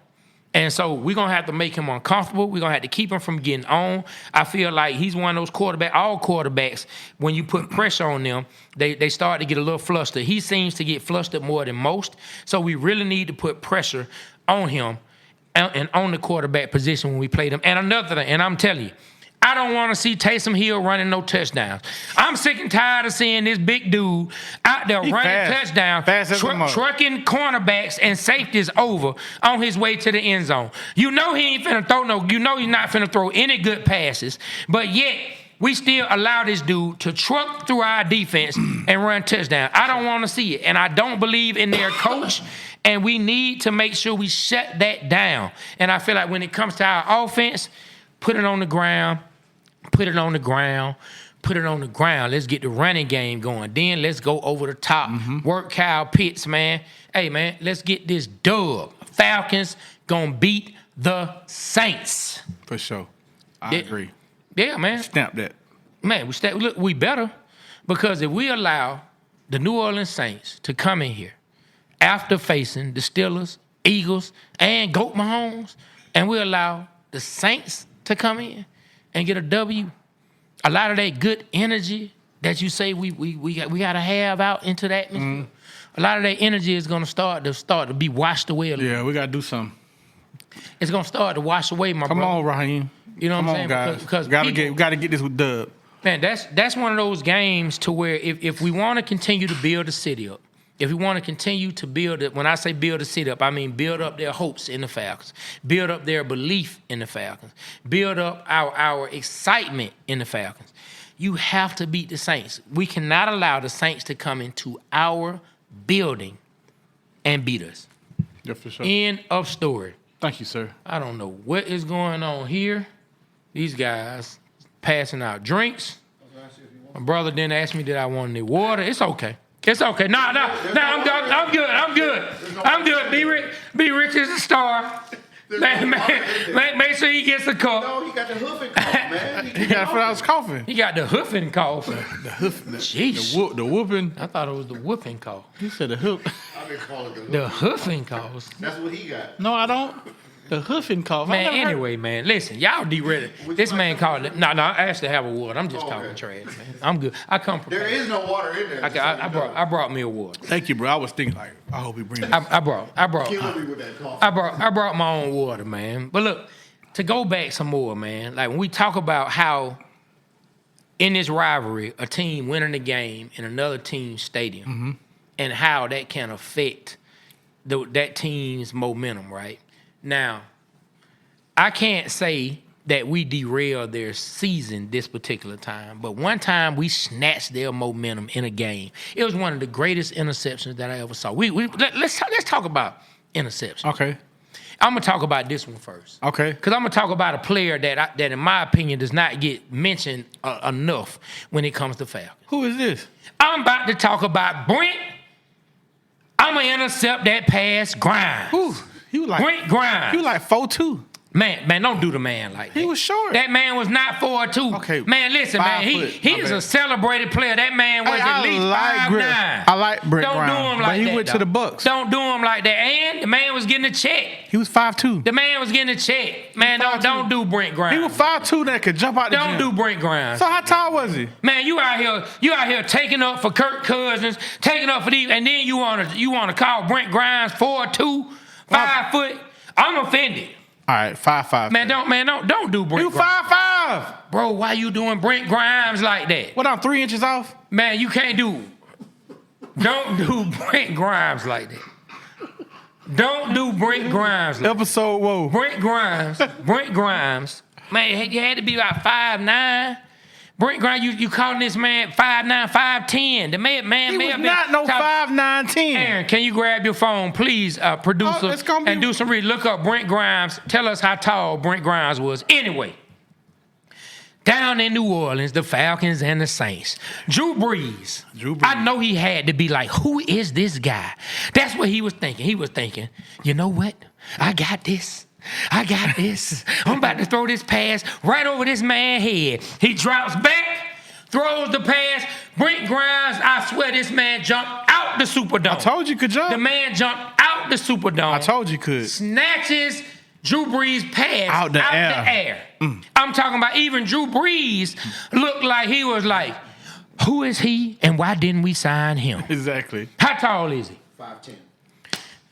And so we're going to have to make him uncomfortable. We're going to have to keep him from getting on. I feel like he's one of those all quarterbacks, when you put pressure on them, they start to get a little flustered. He seems to get flustered more than most. So we really need to put pressure on him and on the quarterback position when we play them. And another thing, and I'm telling you, I don't want to see Taysom Hill running no touchdowns. I'm sick and tired of seeing this big dude out there running touchdowns, trucking cornerbacks and safeties over on his way to the end zone. You know he ain't finna throw he's not finna throw any good passes, but yet we still allow this dude to truck through our defense and run touchdowns. I don't want to see it, and I don't believe in their coach. And we need to make sure we shut that down. And I feel like when it comes to our offense, put it on the ground. Let's get the running game going. Then let's go over the top. Work Kyle Pitts, man. Hey, man, let's get this dub. Falcons gonna beat the Saints. For sure. I agree. Yeah, man. Snap that. Man, we better. Because if we allow the New Orleans Saints to come in here after facing the Steelers, Eagles, and Goat Mahomes, and we allow the Saints to come in and get a W, a lot of that good energy that you say we got to have out into that, a lot of that energy is going to start to be washed away a little. Yeah, we got to do something. It's going to start to wash away, my Come brother. on, Raheem. You know what I'm saying? Guys. Because we got to get this with dub. Man, that's one of those games to where if we want to continue to build the city up, if we want to continue to build it, when I say build the city up, I mean build up their hopes in the Falcons, build up their belief in the Falcons, build up our excitement in the Falcons. You have to beat the Saints. We cannot allow the Saints to come into our building and beat us. Yeah, for sure. End of story. Thank you, sir. I don't know what is going on here. These guys passing out drinks. My brother didn't ask me did I want any water. It's okay. It's okay. No, I'm good. Be Rich is a star. Make sure he gets a cup. No, he got the hoofing cough, man. He got it when I was coughing. He got the hoofing cough. The hoofing. Jeez. The whooping. I thought it was the whooping cough. He said the hook. I've been calling it The hoofing cough. That's what he got. No, I don't. The hoofing cough. Man, anyway, man, listen, y'all derailed it. This man called it. No, I actually have a water. I'm just talking trash, man. I'm good. I come prepared. There is no water in there. I brought me a water. Thank you, bro. I was thinking, like, I hope he brings it. I brought Kill me with that cough. I brought my own water, man. But look, to go back some more, man, like when we talk about how in this rivalry, a team winning the game in another team's stadium and how that can affect that team's momentum, right? Now, I can't say that we derailed their season this particular time, but one time we snatched their momentum in a game. It was one of the greatest interceptions that I ever saw. Let's talk about interceptions. Okay. I'm gonna talk about this one first. Okay. Because I'm gonna talk about a player that in my opinion does not get mentioned enough when it comes to Falcons. Who is this? I'm about to talk about Brent. I'm gonna intercept that pass, Grimes. Who? You like Brent Grimes. You like 4'2". Man, don't do the man like that. He was short. That man was not 4'2". Okay. Man, listen, 5 man. foot. He is a celebrated player. That man was at least 5'9". I like Brett Don't Grimes, do him like but he that. went to the Bucks. Don't do him like that. And the man was getting a check. He was 5'2". The man was getting a check. Man, don't do Brent Grimes. He was 5'2" that could jump out the Don't gym. do Brent Grimes. So how tall was he? Man, you out here taking up for Kirk Cousins, taking up for these, and then you wanna call Brent Grimes 4'2", 5 foot. I'm offended. All right, 5'5". Man, don't do Brent You Grimes. 5'5". Bro, why you doing Brent Grimes like that? What, I'm 3 inches off? Man, you can't don't do Brent Grimes like that. Don't do Brent Grimes like that. Episode, whoa. Brent Grimes. Man, you had to be about 5'9". Brent Grimes, you calling this man 5'9", 5'10". The man He may was have been not no top- 5'9", 10". Aaron, can you grab your phone, please, producer, it's gonna be- and do some read. Look up Brent Grimes. Tell us how tall Brent Grimes was. Anyway, down in New Orleans, the Falcons and the Saints. Drew Brees. I know he had to be like, who is this guy? That's what he was thinking. He was thinking, you know what? I got this. I'm about to throw this pass right over this man's head. He drops back, throws the pass. Brent Grimes, I swear this man jumped out the Superdome. I told you could jump. The man jumped out the Superdome. I told you could. Snatches Drew Brees' pass Out the air. I'm talking about even Drew Brees looked like he was like, who is he and why didn't we sign him? Exactly. How tall is he? 5'10".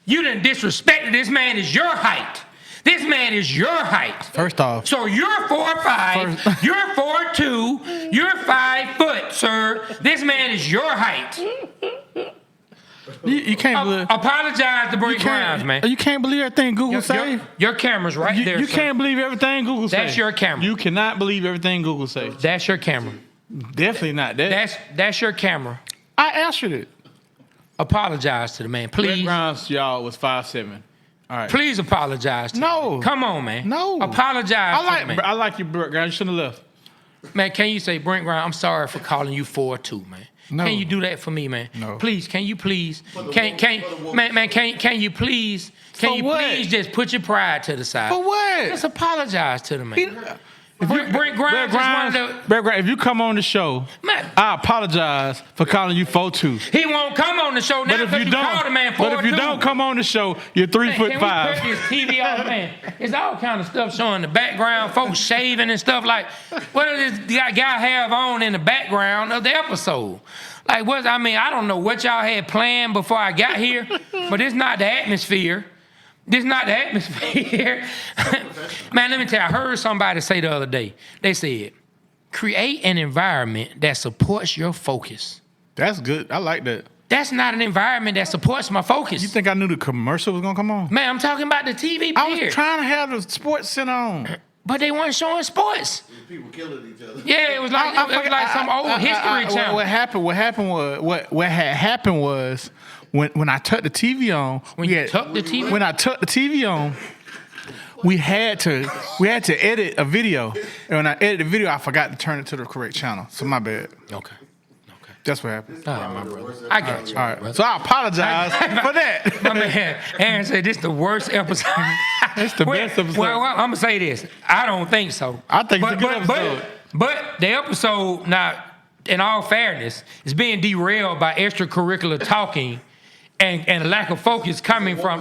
You done disrespected this man is your height. This man is your height. First off. So you're 4'5", you're 4'2", you're 5 foot, sir. This man is your height. You can't believe. Apologize to Brent Grimes, man. You can't believe everything Google say. Your camera's right there, You sir. can't believe everything Google say. That's your camera. You cannot believe everything Google say. That's your camera. Definitely not that. That's your camera. I answered it. Apologize to the man, Brett please. Grimes, y'all, was 5'7". All right. Please apologize to No. him. Come on, man. No. Apologize to the man. I like you, Brett Grimes. You shouldn't have left. Man, can you say, Brent Grimes, I'm sorry for calling you 4'2", man. No. Can you do that for me, man? No. Please, can you please? Can you please? Can you what? please just put your pride to the side? For what? Just apologize to the man. Brent Grimes is one of the... Brett Grimes, if you come on the show, Man, I apologize for calling you 4'2". he won't come on the show now because you called the man 4'2". But if you don't come on the show, you're 3'5". Can we cut this TV off, man? It's all kind of stuff showing the background, folks shaving and stuff like. What does this guy have on in the background of the episode? Like what? I mean, I don't know what y'all had planned before I got here, but it's not the atmosphere. This is not the atmosphere. Man, let me tell you, I heard somebody say the other day, they said, create an environment that supports your focus. That's good. I like that. That's not an environment that supports my focus. You think I knew the commercial was gonna come on? Man, I'm talking about the TV I player. was trying to have the sports center on. But they weren't showing sports. People killing each other. Yeah, it was like some old history channel. What had happened was when I turned the TV on. Tuck the TV? When I tucked the TV on, we had to edit a video, and when I edited the video, I forgot to turn it to the correct channel. So my bad. Okay. That's what happened. All right, my brother. I got you. All right. So I apologize for that. My man, Aaron said this is the worst episode. It's the best episode. Well, I'm going to say this. I don't think so. I think it's a good episode. But the episode, now, in all fairness, is being derailed by extracurricular talking and lack of focus coming from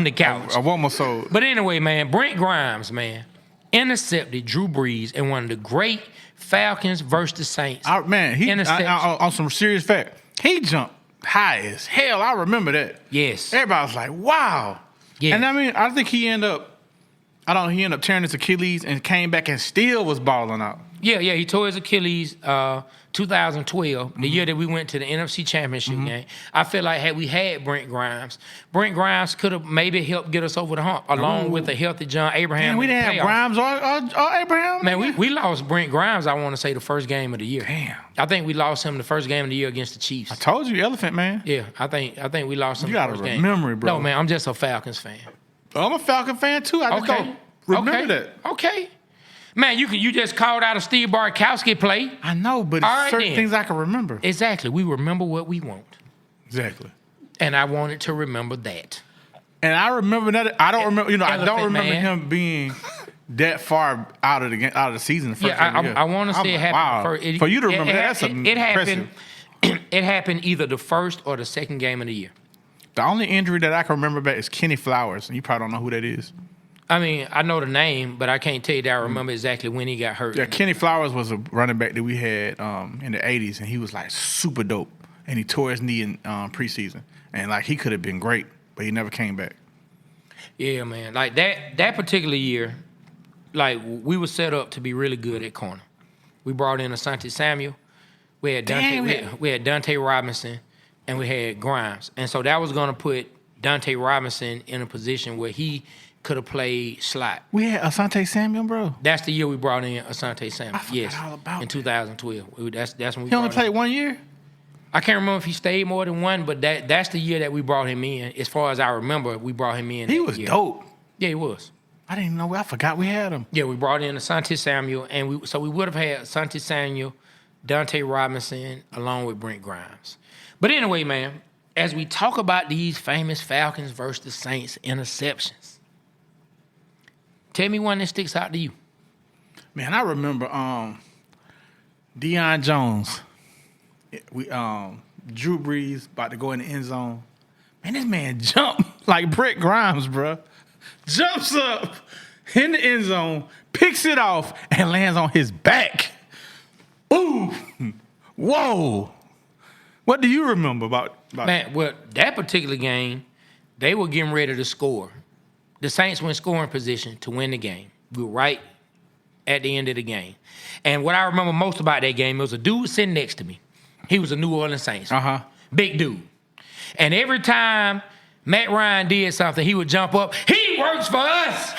the couch. A woman sold. But anyway, man, Brent Grimes, man, intercepted Drew Brees in one of the great Falcons versus the Saints. On some serious fact, he jumped high as hell. I remember that. Yes. Everybody was like, wow. Yeah. And I mean, I think he ended up tearing his Achilles and came back and still was balling out. Yeah, he tore his Achilles 2012, the year that we went to the NFC Championship game. I feel like had we had Brent Grimes could have maybe helped get us over the hump, along with a healthy John Abraham. Man, we didn't have Grimes or Abraham. Man, we lost Brent Grimes, I want to say, the first game of the year. Damn. I think we lost him the first game of the year against the Chiefs. I told you, Elephant Man. Yeah, I think we lost him You the got a first game. memory, bro. No, man, I'm just a Falcons fan. I'm a Falcon fan, too. I just don't remember that. Okay. Man, you just called out a Steve Bartkowski play. I know, but All right, certain then. things I can remember. Exactly. We remember what we want. Exactly. And I wanted to remember that. And I remember that. I don't remember. I don't Elephant remember Man. him being that far out of the season. The first year. I want to say it happened. Wow. For you to remember that's it happened. impressive. It happened either the first or the second game of the year. The only injury that I can remember back is Kenny Flowers, and you probably don't know who that is. I mean, I know the name, but I can't tell you that I remember exactly when he got hurt. Yeah, Kenny Flowers was a running back that we had in the 80s, and he was like super dope. And he tore his knee in preseason. And like he could have been great, but he never came back. Yeah, man. Like that particular year, like we were set up to be really good at corner. We brought in Asante Samuel. We had Dante Robinson, and we had Grimes. And so that was going to put Dante Robinson in a position where he could have played slot. We had Asante Samuel, bro. That's the year we brought in Asante Samuel. I forgot all about in that. 2012. That's when we He only brought played him. 1 year? I can't remember if he stayed more than one, but that's the year that we brought him in. As far as I remember, we brought him in. He that was year. dope. Yeah, he was. I didn't even know. I forgot we had him. Yeah, we brought in Asante Samuel, and we would have had Asante Samuel, Dante Robinson, along with Brent Grimes. But anyway, man, as we talk about these famous Falcons versus the Saints interceptions, tell me one that sticks out to you. Man, I remember Deion Jones. We Drew Brees about to go in the end zone. Man, this man jumped like Brett Grimes, bro. Jumps up in the end zone, picks it off, and lands on his back. Ooh. Whoa. What do you remember about Man, well, that particular game, they were getting ready to score. The Saints were in scoring position to win the game. We were right at the end of the game. And what I remember most about that game, it was a dude sitting next to me. He was a New Orleans Saints. Uh-huh. Big dude. And every time Matt Ryan did something, he would jump up. He works for us.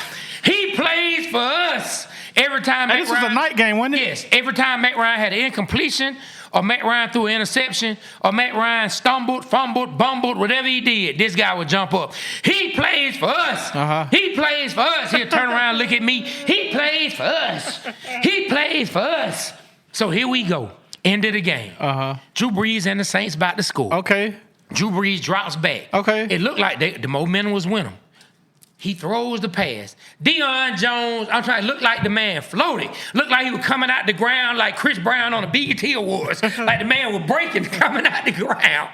He plays for us. Every time Hey, this was a night game, wasn't it? Yes. Every time Matt Ryan had an incompletion, or Matt Ryan threw an interception, or Matt Ryan stumbled, fumbled, bumbled, whatever he did, this guy would jump up. He plays for us. Uh-huh. He plays for us. He'll turn around and look at me. He plays for us. He plays for us. So here we go. End of the game. Uh-huh. Drew Brees and the Saints about to score. Okay. Drew Brees drops back. Okay. It looked like the momentum was with him. He throws the pass. Deion Jones, I'm trying to look like the man floated. Looked like he was coming out the ground like Chris Brown on the BET Awards. Like the man was breaking, coming out the ground.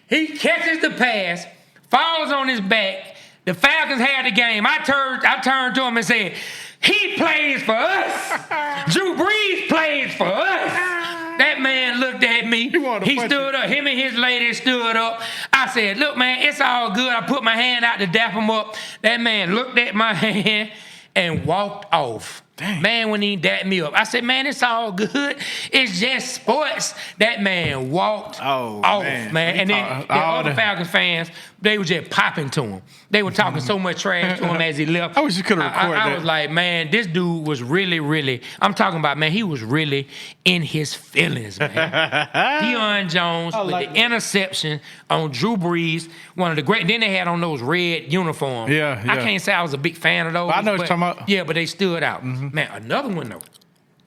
He catches the pass, falls on his back. The Falcons had the game. I turned to him and said, he plays for us. Drew Brees plays for us. That man looked at me. He stood up. Him and his lady stood up. I said, look, man, it's all good. I put my hand out to dap him up. That man looked at my hand and walked off. Dang. Man, when he dapped me up, I said, man, it's all good. It's just sports. That man walked off, man. And then the other Falcons fans, they were just popping to him. They were talking so much trash to him as he left. I wish you could have recorded that. I was like, man, this dude was really, really, I'm talking about, man, he was really in his feelings, man. Deion Jones with the interception on Drew Brees, one of the great. Then they had on those red uniforms. Yeah. I can't say I was a big fan of those. I know what you're talking about. Yeah, but they stood out. Man, another one, though.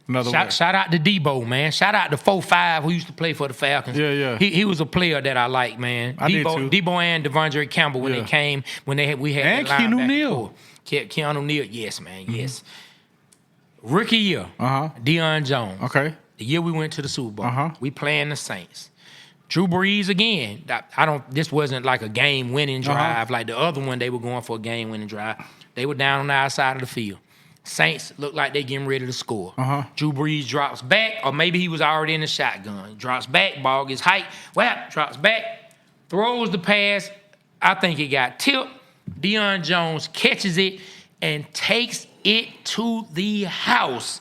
Another one. Shout out to Debo, man. Shout out to 4-5 who used to play for the Falcons. Yeah. He was a player that I like, man. I did too. Debo and Devondre Campbell when they came, we had And that Keanu linebacker Neal. core. Keanu Neal, yes, man, yes. Rookie year, Uh-huh. Deion Jones. Okay. The year we went to the Super Bowl. Uh-huh. We playing the Saints. Drew Brees again. This wasn't like a game-winning drive like the other one. They were going for a game-winning drive. They were down on the outside of the field. Saints looked like they getting ready to score. Uh-huh. Drew Brees drops back, or maybe he was already in the shotgun. Drops back, ball gets height. Drops back, throws the pass. I think it got tipped. Deion Jones catches it and takes it to the house.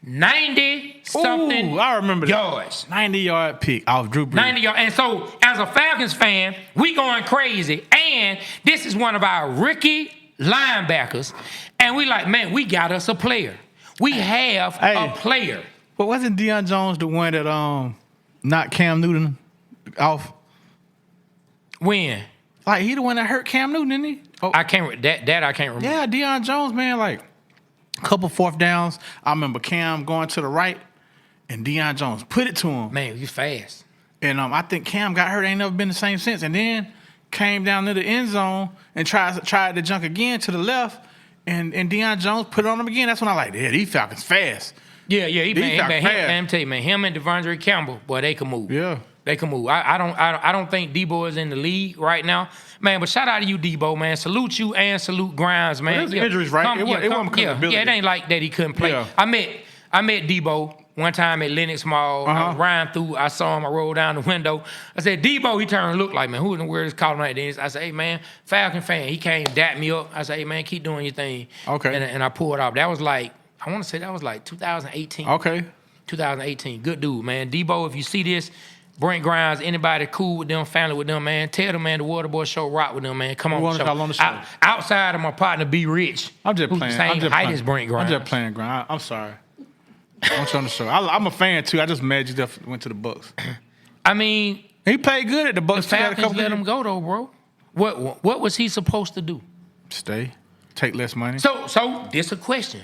90-something Ooh, I remember that. yards. 90-yard pick off Drew Brees. 90 yards. And so, as a Falcons fan, we going crazy. And this is one of our rookie linebackers. And we like, man, we got us a player. We have a player. But wasn't Deion Jones the one that knocked Cam Newton off? When? Like, he the one that hurt Cam Newton, didn't he? Oh. I can't remember. Yeah, Deion Jones, man, like, a couple fourth downs. I remember Cam going to the right, and Deion Jones put it to him. Man, you fast. And I think Cam got hurt, ain't never been the same since. And then came down to the end zone and tried to junk again to the left, and Deion Jones put it on him again. That's when I like, yeah, these Falcons fast. Yeah, These man, Falcons fast. I'm telling you, man, him and Devondre Campbell, boy, they can move. Yeah. They can move. I don't think Debo is in the league right now, man. But shout out to you, Debo, man. Salute you and salute Grimes, man. Well, there's injuries, right? It wasn't because of ability. Yeah, it ain't like that he couldn't play. Yeah. I met Debo one time at Lenox Mall. I was riding through. I saw him. I rolled down the window. I said, Debo. He turned and looked like, man, who in the world is calling like this? I said, hey, man, Falcon fan. He came, dapped me up. I said, hey, man, keep doing your thing. Okay. And I pulled off. That was like, I want to say that was like 2018. Okay. 2018. Good dude, man. Debo, if you see this, Brent Grimes, anybody cool with them, family with them, man, tell them, man, the Waterboyz Show rock with them, man. Come on, the show. Outside of my partner, Be Rich. I'm just who's playing. The same height as Brent Grimes. I'm just playing, Grimes. I'm sorry. I want you on the show. I'm a fan, too. I just mad you went to the Bucks. I mean, he played good at the Bucks. The Falcons let him go, though, bro. What was he supposed to do? Stay. Take less money. So this a question.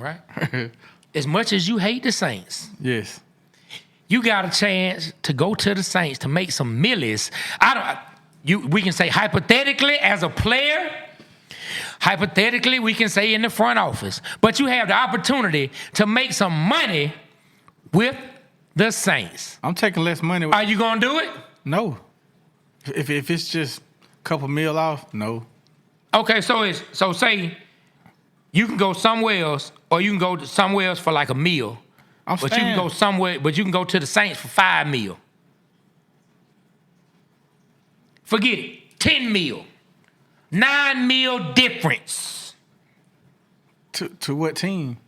Right? As much as you hate the Saints. Yes. You got a chance to go to the Saints to make some millies. We can say hypothetically as a player, hypothetically we can say in the front office, but you have the opportunity to make some money with the Saints. I'm taking less money. Are you gonna do it? No. If it's just a couple mil off, no. Okay, so say you can go somewhere else, or you can go to somewhere else for like a meal. But you can go somewhere, but you can go to the Saints for $5 million. Forget it. $10 million. $9 million difference. To what team?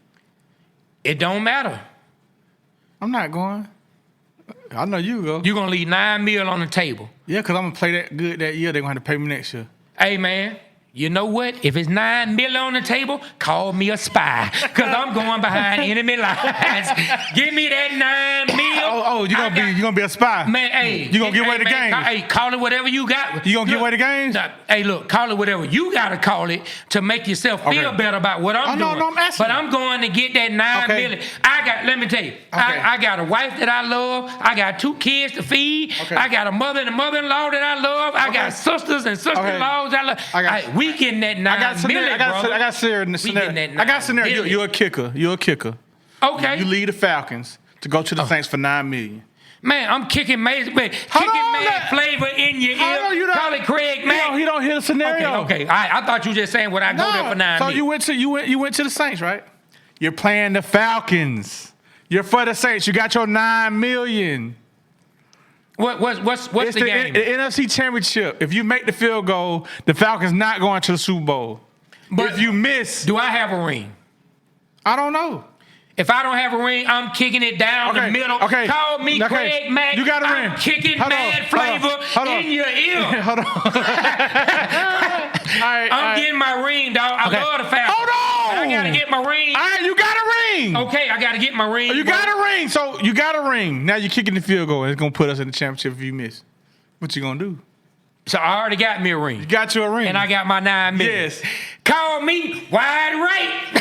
It don't matter. I'm not going. I know you go. You're gonna leave $9 million on the table. Yeah, because I'm gonna play that good that year. They're gonna have to pay me next year. Hey man, you know what? If it's $9 million on the table, call me a spy. Cause I'm going behind enemy lines. Give me that $9 million. You gonna be a spy? Man, hey. You gonna give away the game? Hey, call it whatever you got. You gonna give away the games? Hey, look, call it whatever you gotta call it to make yourself feel better about what I'm doing. No, I'm asking. But I'm going to get that $9 million. Let me tell you, I got a wife that I love. I got 2 kids to feed. Okay. I got a mother and a mother-in-law that I love. I got sisters and sister-in-laws I love. We getting that $9 million, brother. I got scenario. I got scenario. You're a kicker. Okay. You lead the Falcons to go to the Saints for $9 million. Man, I'm kicking Mad Flavor in your ear. Call it Craig Mack. He don't hear the scenario. Okay. I thought you were just saying would I go there for $9 million. So you went to the Saints, right? You're playing the Falcons. You're for the Saints. You got your $9 million. What's the game? The NFC Championship. If you make the field goal, the Falcons not going to the Super Bowl. But if you miss, do I have a ring? I don't know. If I don't have a ring, I'm kicking it down the middle. Okay. Call me Craig Mack. You got a ring. I'm kicking Mad Flavor in your ear. Hold on. I'm getting my ring, dog. I love the Falcons. Hold on. I gotta get my ring. All right, you got a ring. Okay, I gotta get my ring. You got a ring. So you got a ring. Now you're kicking the field goal, and it's gonna put us in the championship if you miss. What you gonna do? So I already got me a ring. You got you a ring. And I got my $9 million. Yes. Call me wide right.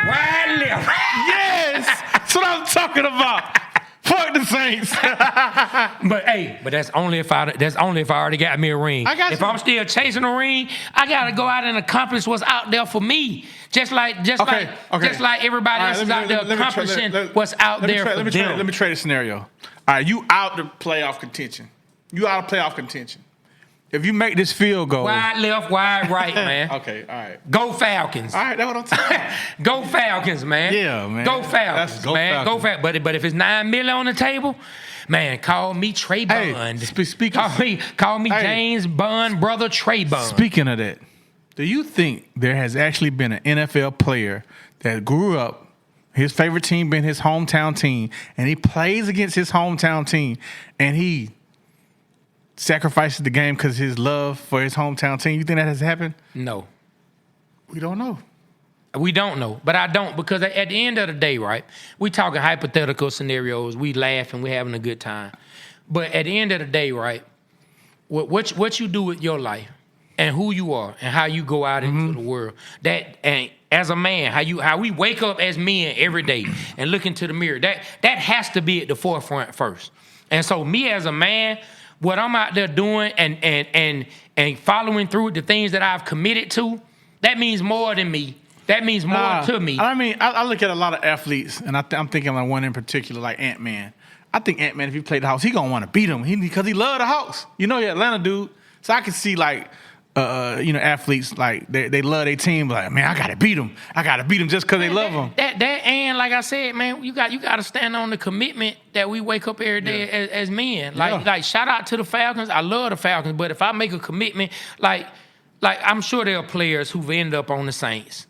Wide left. Yes. That's what I'm talking about. Fuck the Saints. but that's only if I already got me a ring. If I'm still chasing a ring, I gotta go out and accomplish what's out there for me. Just like everybody else is out there accomplishing what's out there for them. Let me trade a scenario. All right, you out the playoff contention. If you make this field goal. Wide left, wide right, man. Okay, all right. Go Falcons. All right, that's what I'm talking about. Go Falcons, man. Yeah, man. Go Falcons, man. Go Falcons. But if it's $9 million on the table, man, call me Trey Bond. Call me James Bond, brother Trey Bond. Speaking of that, do you think there has actually been an NFL player that grew up, his favorite team being his hometown team, and he plays against his hometown team, and he sacrifices the game because his love for his hometown team? You think that has happened? No. We don't know. We don't know, but I don't, because at the end of the day, right, we talking hypothetical scenarios, we laugh and we having a good time. But at the end of the day, right, what you do with your life and who you are and how you go out into the world, and as a man, how we wake up as men every day and look into the mirror, that has to be at the forefront first. And so me as a man, what I'm out there doing and following through with the things that I've committed to, that means more than me. That means more to me. I mean, I look at a lot of athletes, and I'm thinking like one in particular, like Ant-Man. I think Ant-Man, if he played the Hawks, he gonna want to beat him because he love the Hawks. You know, he Atlanta dude. So I can see like, athletes like they love their team. Like, man, I gotta beat them. I gotta beat them just because they love them. That and like I said, man, you got to stand on the commitment that we wake up every day as men. Like shout out to the Falcons. I love the Falcons, but if I make a commitment, like I'm sure there are players who've ended up on the Saints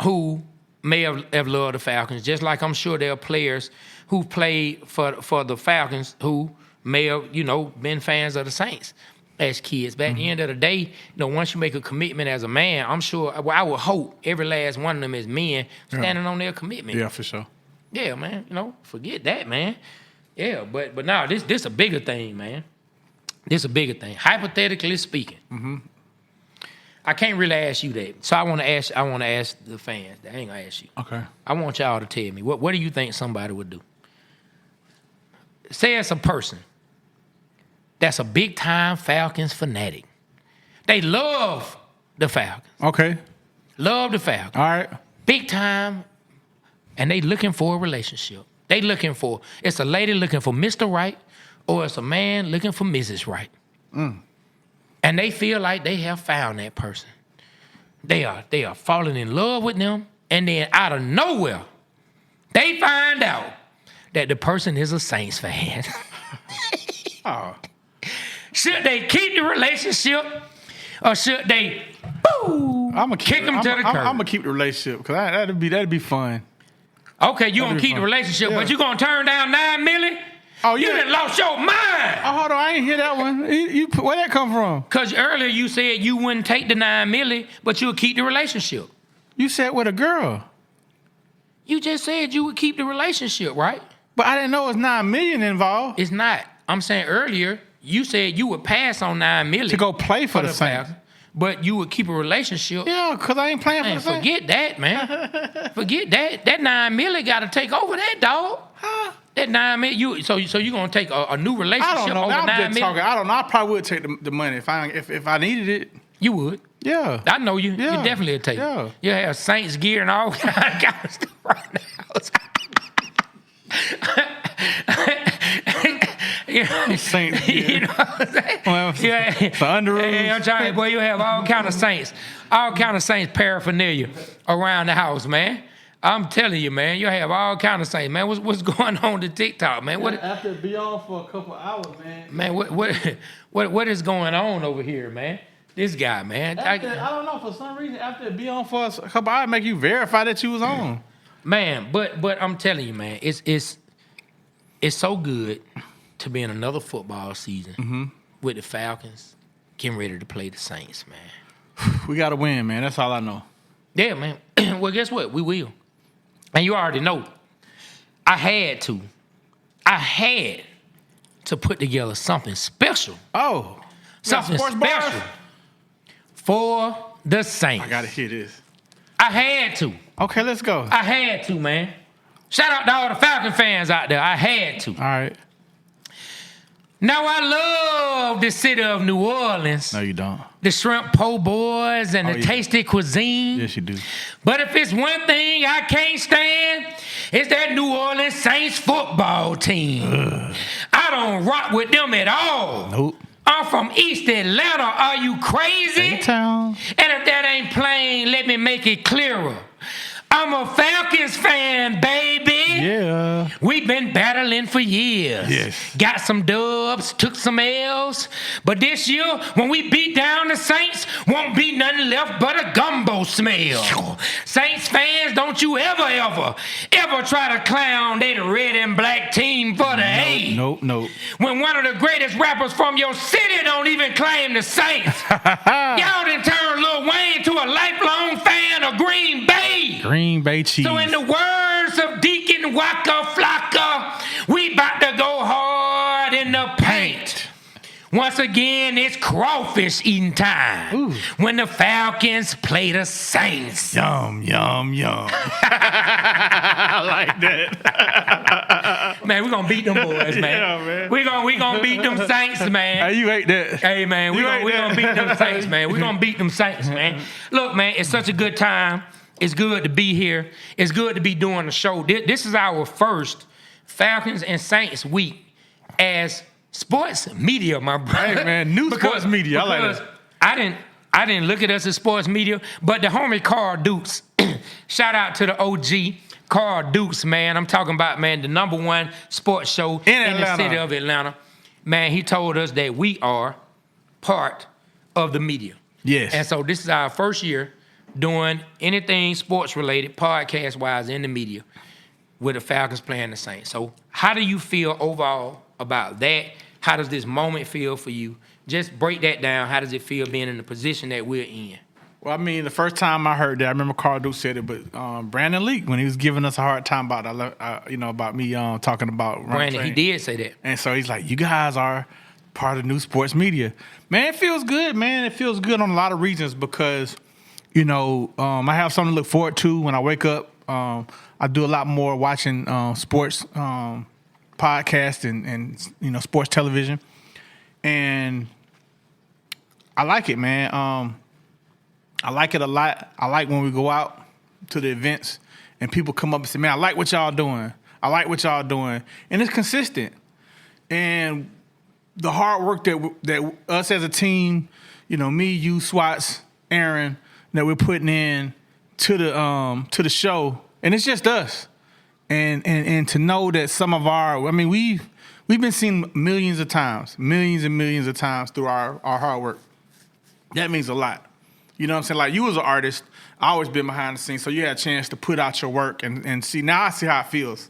who may have loved the Falcons, just like I'm sure there are players who played for the Falcons who may have, been fans of the Saints as kids. But at the end of the day, once you make a commitment as a man, I'm sure, I would hope every last one of them is men standing on their commitment. Yeah, for sure. Yeah, man, forget that, man. Yeah, but now this a bigger thing, man. This a bigger thing. Hypothetically speaking. I can't really ask you that. So I want to ask the fans. I ain't gonna ask you. Okay. I want y'all to tell me, what do you think somebody would do? Say it's a person that's a big-time Falcons fanatic. They love the Falcons. Okay. Love the Falcons. All right. Big time, and they looking for a relationship. It's a lady looking for Mr. Right, or it's a man looking for Mrs. Right. And they feel like they have found that person. They are falling in love with them, and then out of nowhere, they find out that the person is a Saints fan. Should they keep the relationship, or should they kick them to the curb? I'm gonna keep the relationship because that'd be fun. Okay, you gonna keep the relationship, but you gonna turn down $9 million? Oh, you done lost your mind. Oh, hold on, I ain't hear that one. Where that come from? Because earlier you said you wouldn't take the $9 million, but you would keep the relationship. You said with a girl. You just said you would keep the relationship, right? But I didn't know it was $9 million involved. It's not. I'm saying earlier you said you would pass on $9 million to go play for the Saints, but you would keep a relationship. Yeah, because I ain't playing for the Saints. Forget that, man. Forget that. That $9 million got to take over that, dog. Huh? That $9 million. So you gonna take a new relationship? I don't know. Over $9 million? I don't know. I probably would take the money if I needed it. You would. Yeah. I know you. Yeah. You definitely would take it. You have Saints gear and all kind of stuff right now. Saints gear. You know what I'm saying? Well, for under Hey, I'm trying, boy, you have all kind of Saints paraphernalia around the house, man. I'm telling you, man, you have all kind of Saints, man. What's going on to TikTok, man? After it be on for a couple hours, man. Man, what is going on over here, man? This guy, man. I don't know, for some reason, after it be on for a couple hours, make you verify that you was on. Man, but I'm telling you, man, it's so good to be in another football season with the Falcons getting ready to play the Saints, man. We got to win, man. That's all I know. Yeah, man. Well, guess what? We will. And you already know. I had to put together something special. Oh. Something special for the Saints. I got to hear this. I had to. Okay, let's go. I had to, man. Shout out to all the Falcon fans out there. I had to. All right. Now, I love the city of New Orleans. No, you don't. The shrimp po' boys and the tasty cuisine. Yes, you do. But if it's one thing I can't stand, it's that New Orleans Saints football team. I don't rock with them at all. Nope. I'm from East Atlanta. Are you crazy? A-town. And if that ain't plain, let me make it clearer. I'm a Falcons fan, baby. Yeah. We've been battling for years. Yes. Got some dubs, took some L's. But this year, when we beat down the Saints, won't be nothing left but a gumbo smell. Saints fans, don't you ever try to clown they the red and black team for the A. Nope. When one of the greatest rappers from your city don't even claim the Saints. Y'all done turned Lil Wayne to a lifelong fan of Green Bay. Green Bay Chiefs. So in the words of Deacon Waka Flocka, we about to go hard in the paint. Once again, it's crawfish eating time. When the Falcons play the Saints. Yum. I like that. Man, we gonna beat them boys, man. Yeah, man. We gonna beat them Saints, man. Hey, you hate that. Hey, man, we gonna beat them Saints, man. We gonna beat them Saints, man. Look, man, it's such a good time. It's good to be here. It's good to be doing the show. This is our first Falcons and Saints week as sports media, my brother. Hey, man, new sports media. I like because that. I didn't look at us as sports media, but the homie Carl Dukes, shout out to the OG Carl Dukes, man. I'm talking about, man, the #1 sports show in the city of Atlanta. Man, he told us that we are part of the media. Yes. And so this is our first year doing anything sports related, podcast wise, in the media with the Falcons playing the Saints. So how do you feel overall about that? How does this moment feel for you? Just break that down. How does it feel being in the position that we're in? Well, I mean, the first time I heard that, I remember Carl Duke said it, but Brandon Leak, when he was giving us a hard time about about me talking about Brandon, he did say that. And so he's like, you guys are part of new sports media. Man, it feels good, man. It feels good on a lot of reasons because, I have something to look forward to when I wake up. I do a lot more watching sports podcasts and sports television. And I like it, man. I like it a lot. I like when we go out to the events and people come up and say, man, I like what y'all doing. I like what y'all doing. And it's consistent. And the hard work that us as a team, me, you, Swats, Aaron, that we're putting in to the show, and it's just us. And to know that some of we've been seen millions and millions of times through our hard work. That means a lot. You know what I'm saying? Like, you as an artist, I always been behind the scenes, so you had a chance to put out your work and see. Now I see how it feels.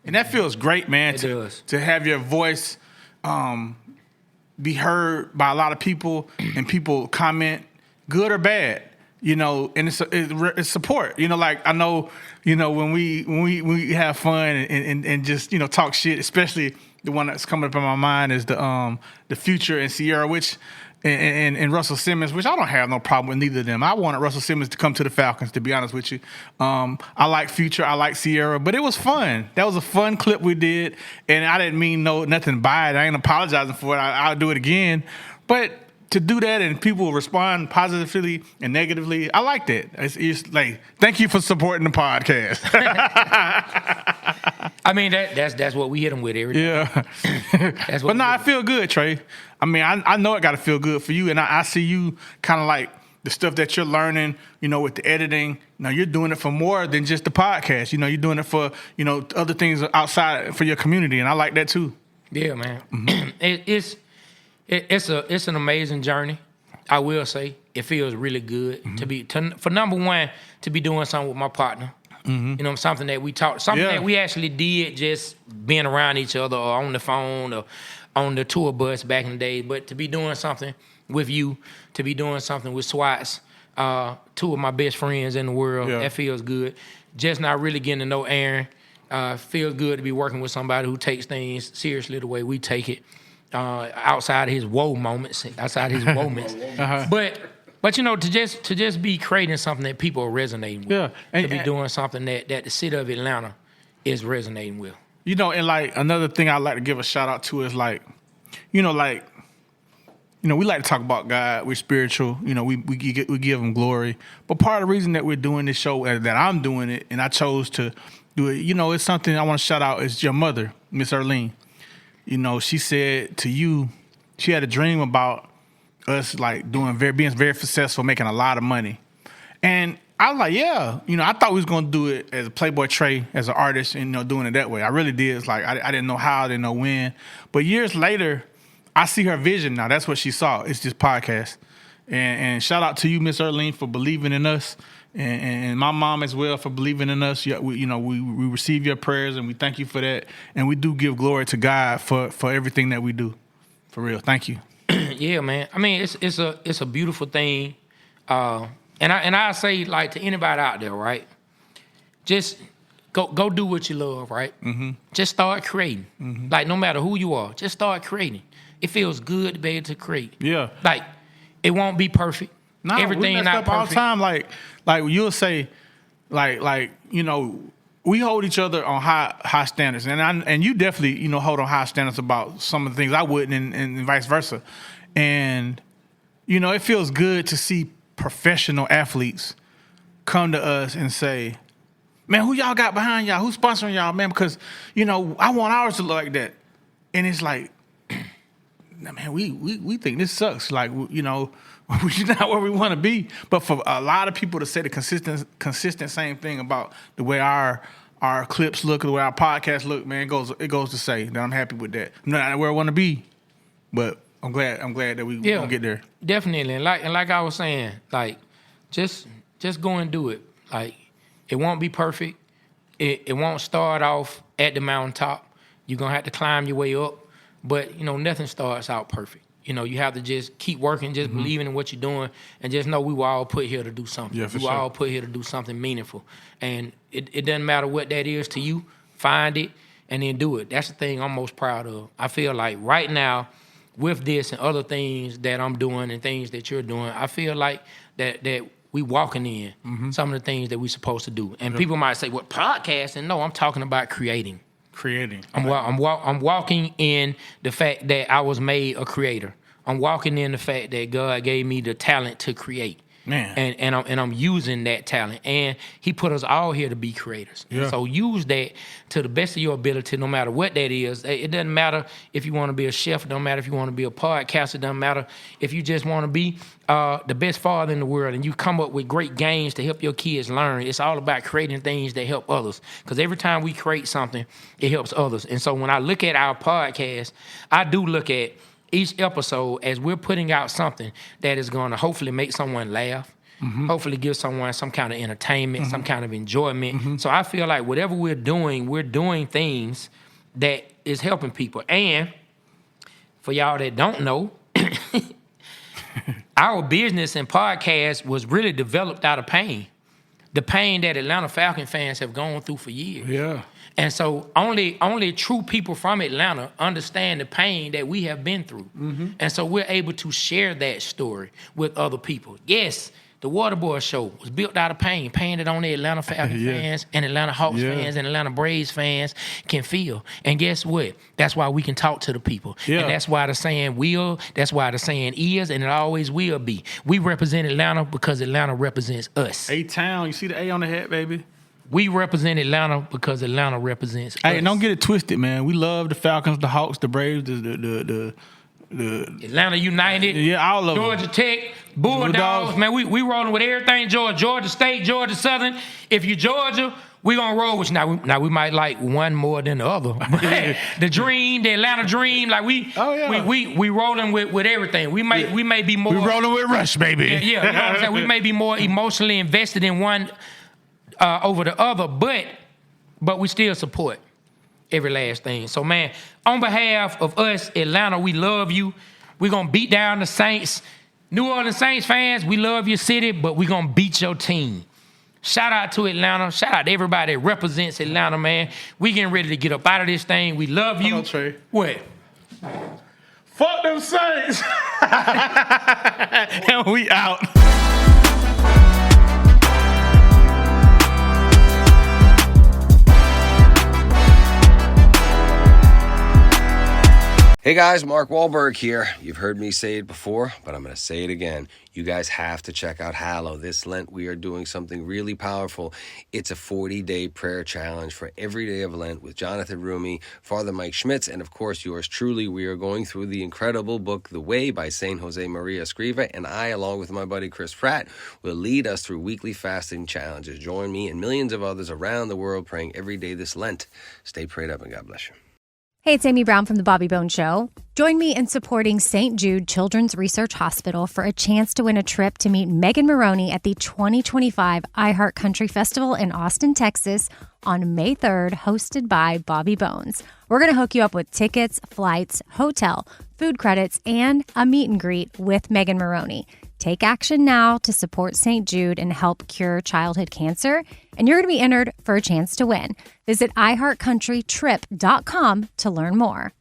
And that feels great, man, to have your voice be heard by a lot of people and people comment, good or bad, and it's support. Like, I know, when we have fun and just, talk shit, especially the one that's coming up in my mind is the Future and Sierra, which and Russell Simmons, which I don't have no problem with neither of them. I wanted Russell Simmons to come to the Falcons, to be honest with you. I like Future, I like Sierra, but it was fun. That was a fun clip we did, and I didn't mean nothing by it. I ain't apologizing for it. I'll do it again. But to do that and people respond positively and negatively, I like that. It's like, thank you for supporting the podcast. I mean, that's what we hit them with every day. Yeah. But no, I feel good, Trey. I mean, I know it got to feel good for you, and I see you kind of like the stuff that you're learning, with the editing. You're doing it for more than just the podcast. You're doing it for, other things outside for your community, and I like that too. Yeah, man. Mm-hmm. It's an amazing journey. I will say it feels really good to be for #1 to be doing something with my partner. Mm-hmm. Something that we talked, that we actually did just being around each other or on the phone or on the tour bus back in the day. But to be doing something with you, to be doing something with Swats, two of my best friends in the world, that feels good. Just not really getting to know Aaron. Feels good to be working with somebody who takes things seriously the way we take it. Outside of his woe moments, But to just be creating something that people are resonating with, to be doing something that the city of Atlanta is resonating with. And like another thing I'd like to give a shout out to is like, we like to talk about God. We're spiritual. We give Him glory. But part of the reason that we're doing this show, that I'm doing it, and I chose to do it, it's something I want to shout out. Is your mother, Miss Erlene. She said to you, she had a dream about us like being very successful, making a lot of money. And I was like, yeah, I thought we was going to do it as a Playboy Trey, as an artist, and, doing it that way. I really did. It's like, I didn't know how, I didn't know when. But years later, I see her vision now. That's what she saw. It's this podcast. And shout out to you, Miss Erlene, for believing in us. And my mom as well for believing in us. We receive your prayers, and we thank you for that. And we do give glory to God for everything that we do. For real. Thank you. Yeah, man. I mean, it's a beautiful thing. And I say, like, to anybody out there, right? Just go do what you love, right? Mm-hmm. Just start creating. Mm-hmm. Like, no matter who you are, just start creating. It feels good to be able to create. Yeah. Like, it won't be perfect. Everything we not up perfect. All the time. Like you'll say, like we hold each other on high standards, and you definitely hold on high standards about some of the things I wouldn't, and vice versa. And it feels good to see professional athletes come to us and say, "Man, who y'all got behind y'all? Who's sponsoring y'all, man? Because I want ours to look like that." And it's like, man, we think this sucks. Like we're not where we want to be. But for a lot of people to say the consistent same thing about the way our clips look, the way our podcasts look, man, it goes to say that I'm happy with that. I'm not where I want to be, but I'm glad that we gonna get there. Definitely. And like I was saying, like just go and do it. Like it won't be perfect. It won't start off at the mountaintop. You're gonna have to climb your way up. But nothing starts out perfect. You have to just keep working, just believing in what you're doing, and just know we were all put here to do something. Yeah, for we were sure. all put here to do something meaningful. And it doesn't matter what that is to you. Find it and then do it. That's the thing I'm most proud of. I feel like right now, with this and other things that I'm doing and things that you're doing, I feel like that we walking in some of the things that we're supposed to do. And people might say, "What, podcasting?" No, I'm talking about creating. I'm walking in the fact that I was made a creator. I'm walking in the fact that God gave me the talent to create. Man. And I'm using that talent. And he put us all here to be creators. Yeah. So use that to the best of your ability, no matter what that is. It doesn't matter if you want to be a chef. It doesn't matter if you want to be a podcaster. It doesn't matter if you just want to be the best father in the world and you come up with great games to help your kids learn. It's all about creating things that help others. Because every time we create something, it helps others. And so when I look at our podcast, I do look at each episode as we're putting out something that is going to hopefully make someone laugh, hopefully give someone some kind of entertainment, some kind of enjoyment. So I feel like whatever we're doing things that is helping people. And for y'all that don't know, our business and podcast was really developed out of pain. The pain that Atlanta Falcon fans have gone through for years. Yeah. And so only true people from Atlanta understand the pain that we have been through. And so we're able to share that story with other people. Yes, the Waterboyz Show was built out of pain that only Atlanta Falcon fans and Atlanta Hawks fans and Atlanta Braves fans can feel. And guess what? That's why we can talk to the people. Yeah. And that's why the saying that's why the saying is, and it always will be. We represent Atlanta because Atlanta represents us. A-Town, you see the A on the hat, baby? We represent Atlanta because Atlanta represents us. Hey, don't get it twisted, man. We love the Falcons, the Hawks, the Braves, the Atlanta United, all of them. Georgia Tech, Bulldogs. Man, we rolling with everything. Georgia State, Georgia Southern. If you're Georgia, we gonna roll with you. Now we might like one more than the other. The Dream, the Atlanta Dream, like we rolling with everything. We may be more. We rolling with Rush, baby. Yeah, you know what I'm saying? We may be more emotionally invested in one over the other, but we still support every last thing. So, man, on behalf of us, Atlanta, we love you. We're going to beat down the Saints. New Orleans Saints fans, we love your city, but we're going to beat your team. Shout out to Atlanta. Shout out to everybody that represents Atlanta, man. We getting ready to get up out of this thing. We love you. Hold on, Trey. What? Fuck them Saints. And we out. Hey guys, Mark Wahlberg here. You've heard me say it before, but I'm going to say it again. You guys have to check out Hallow. This Lent, we are doing something really powerful. It's a 40-day prayer challenge for every day of Lent with Jonathan Rumi, Father Mike Schmitz, and of course yours truly. We are going through the incredible book, The Way by St. Jose Maria Escriva, and I, along with my buddy Chris Pratt, will lead us through weekly fasting challenges. Join me and millions of others around the world praying every day this Lent. Stay prayed up and God bless you. Hey, it's Amy Brown from The Bobby Bones Show. Join me in supporting St. Jude Children's Research Hospital for a chance to win a trip to meet Megan Maroney at the 2025 iHeart Country Festival in Austin, Texas on May 3rd, hosted by Bobby Bones. We're going to hook you up with tickets, flights, hotel, food credits, and a meet and greet with Megan Maroney. Take action now to support St. Jude and help cure childhood cancer, and you're going to be entered for a chance to win. Visit iHeartCountryTrip.com to learn more.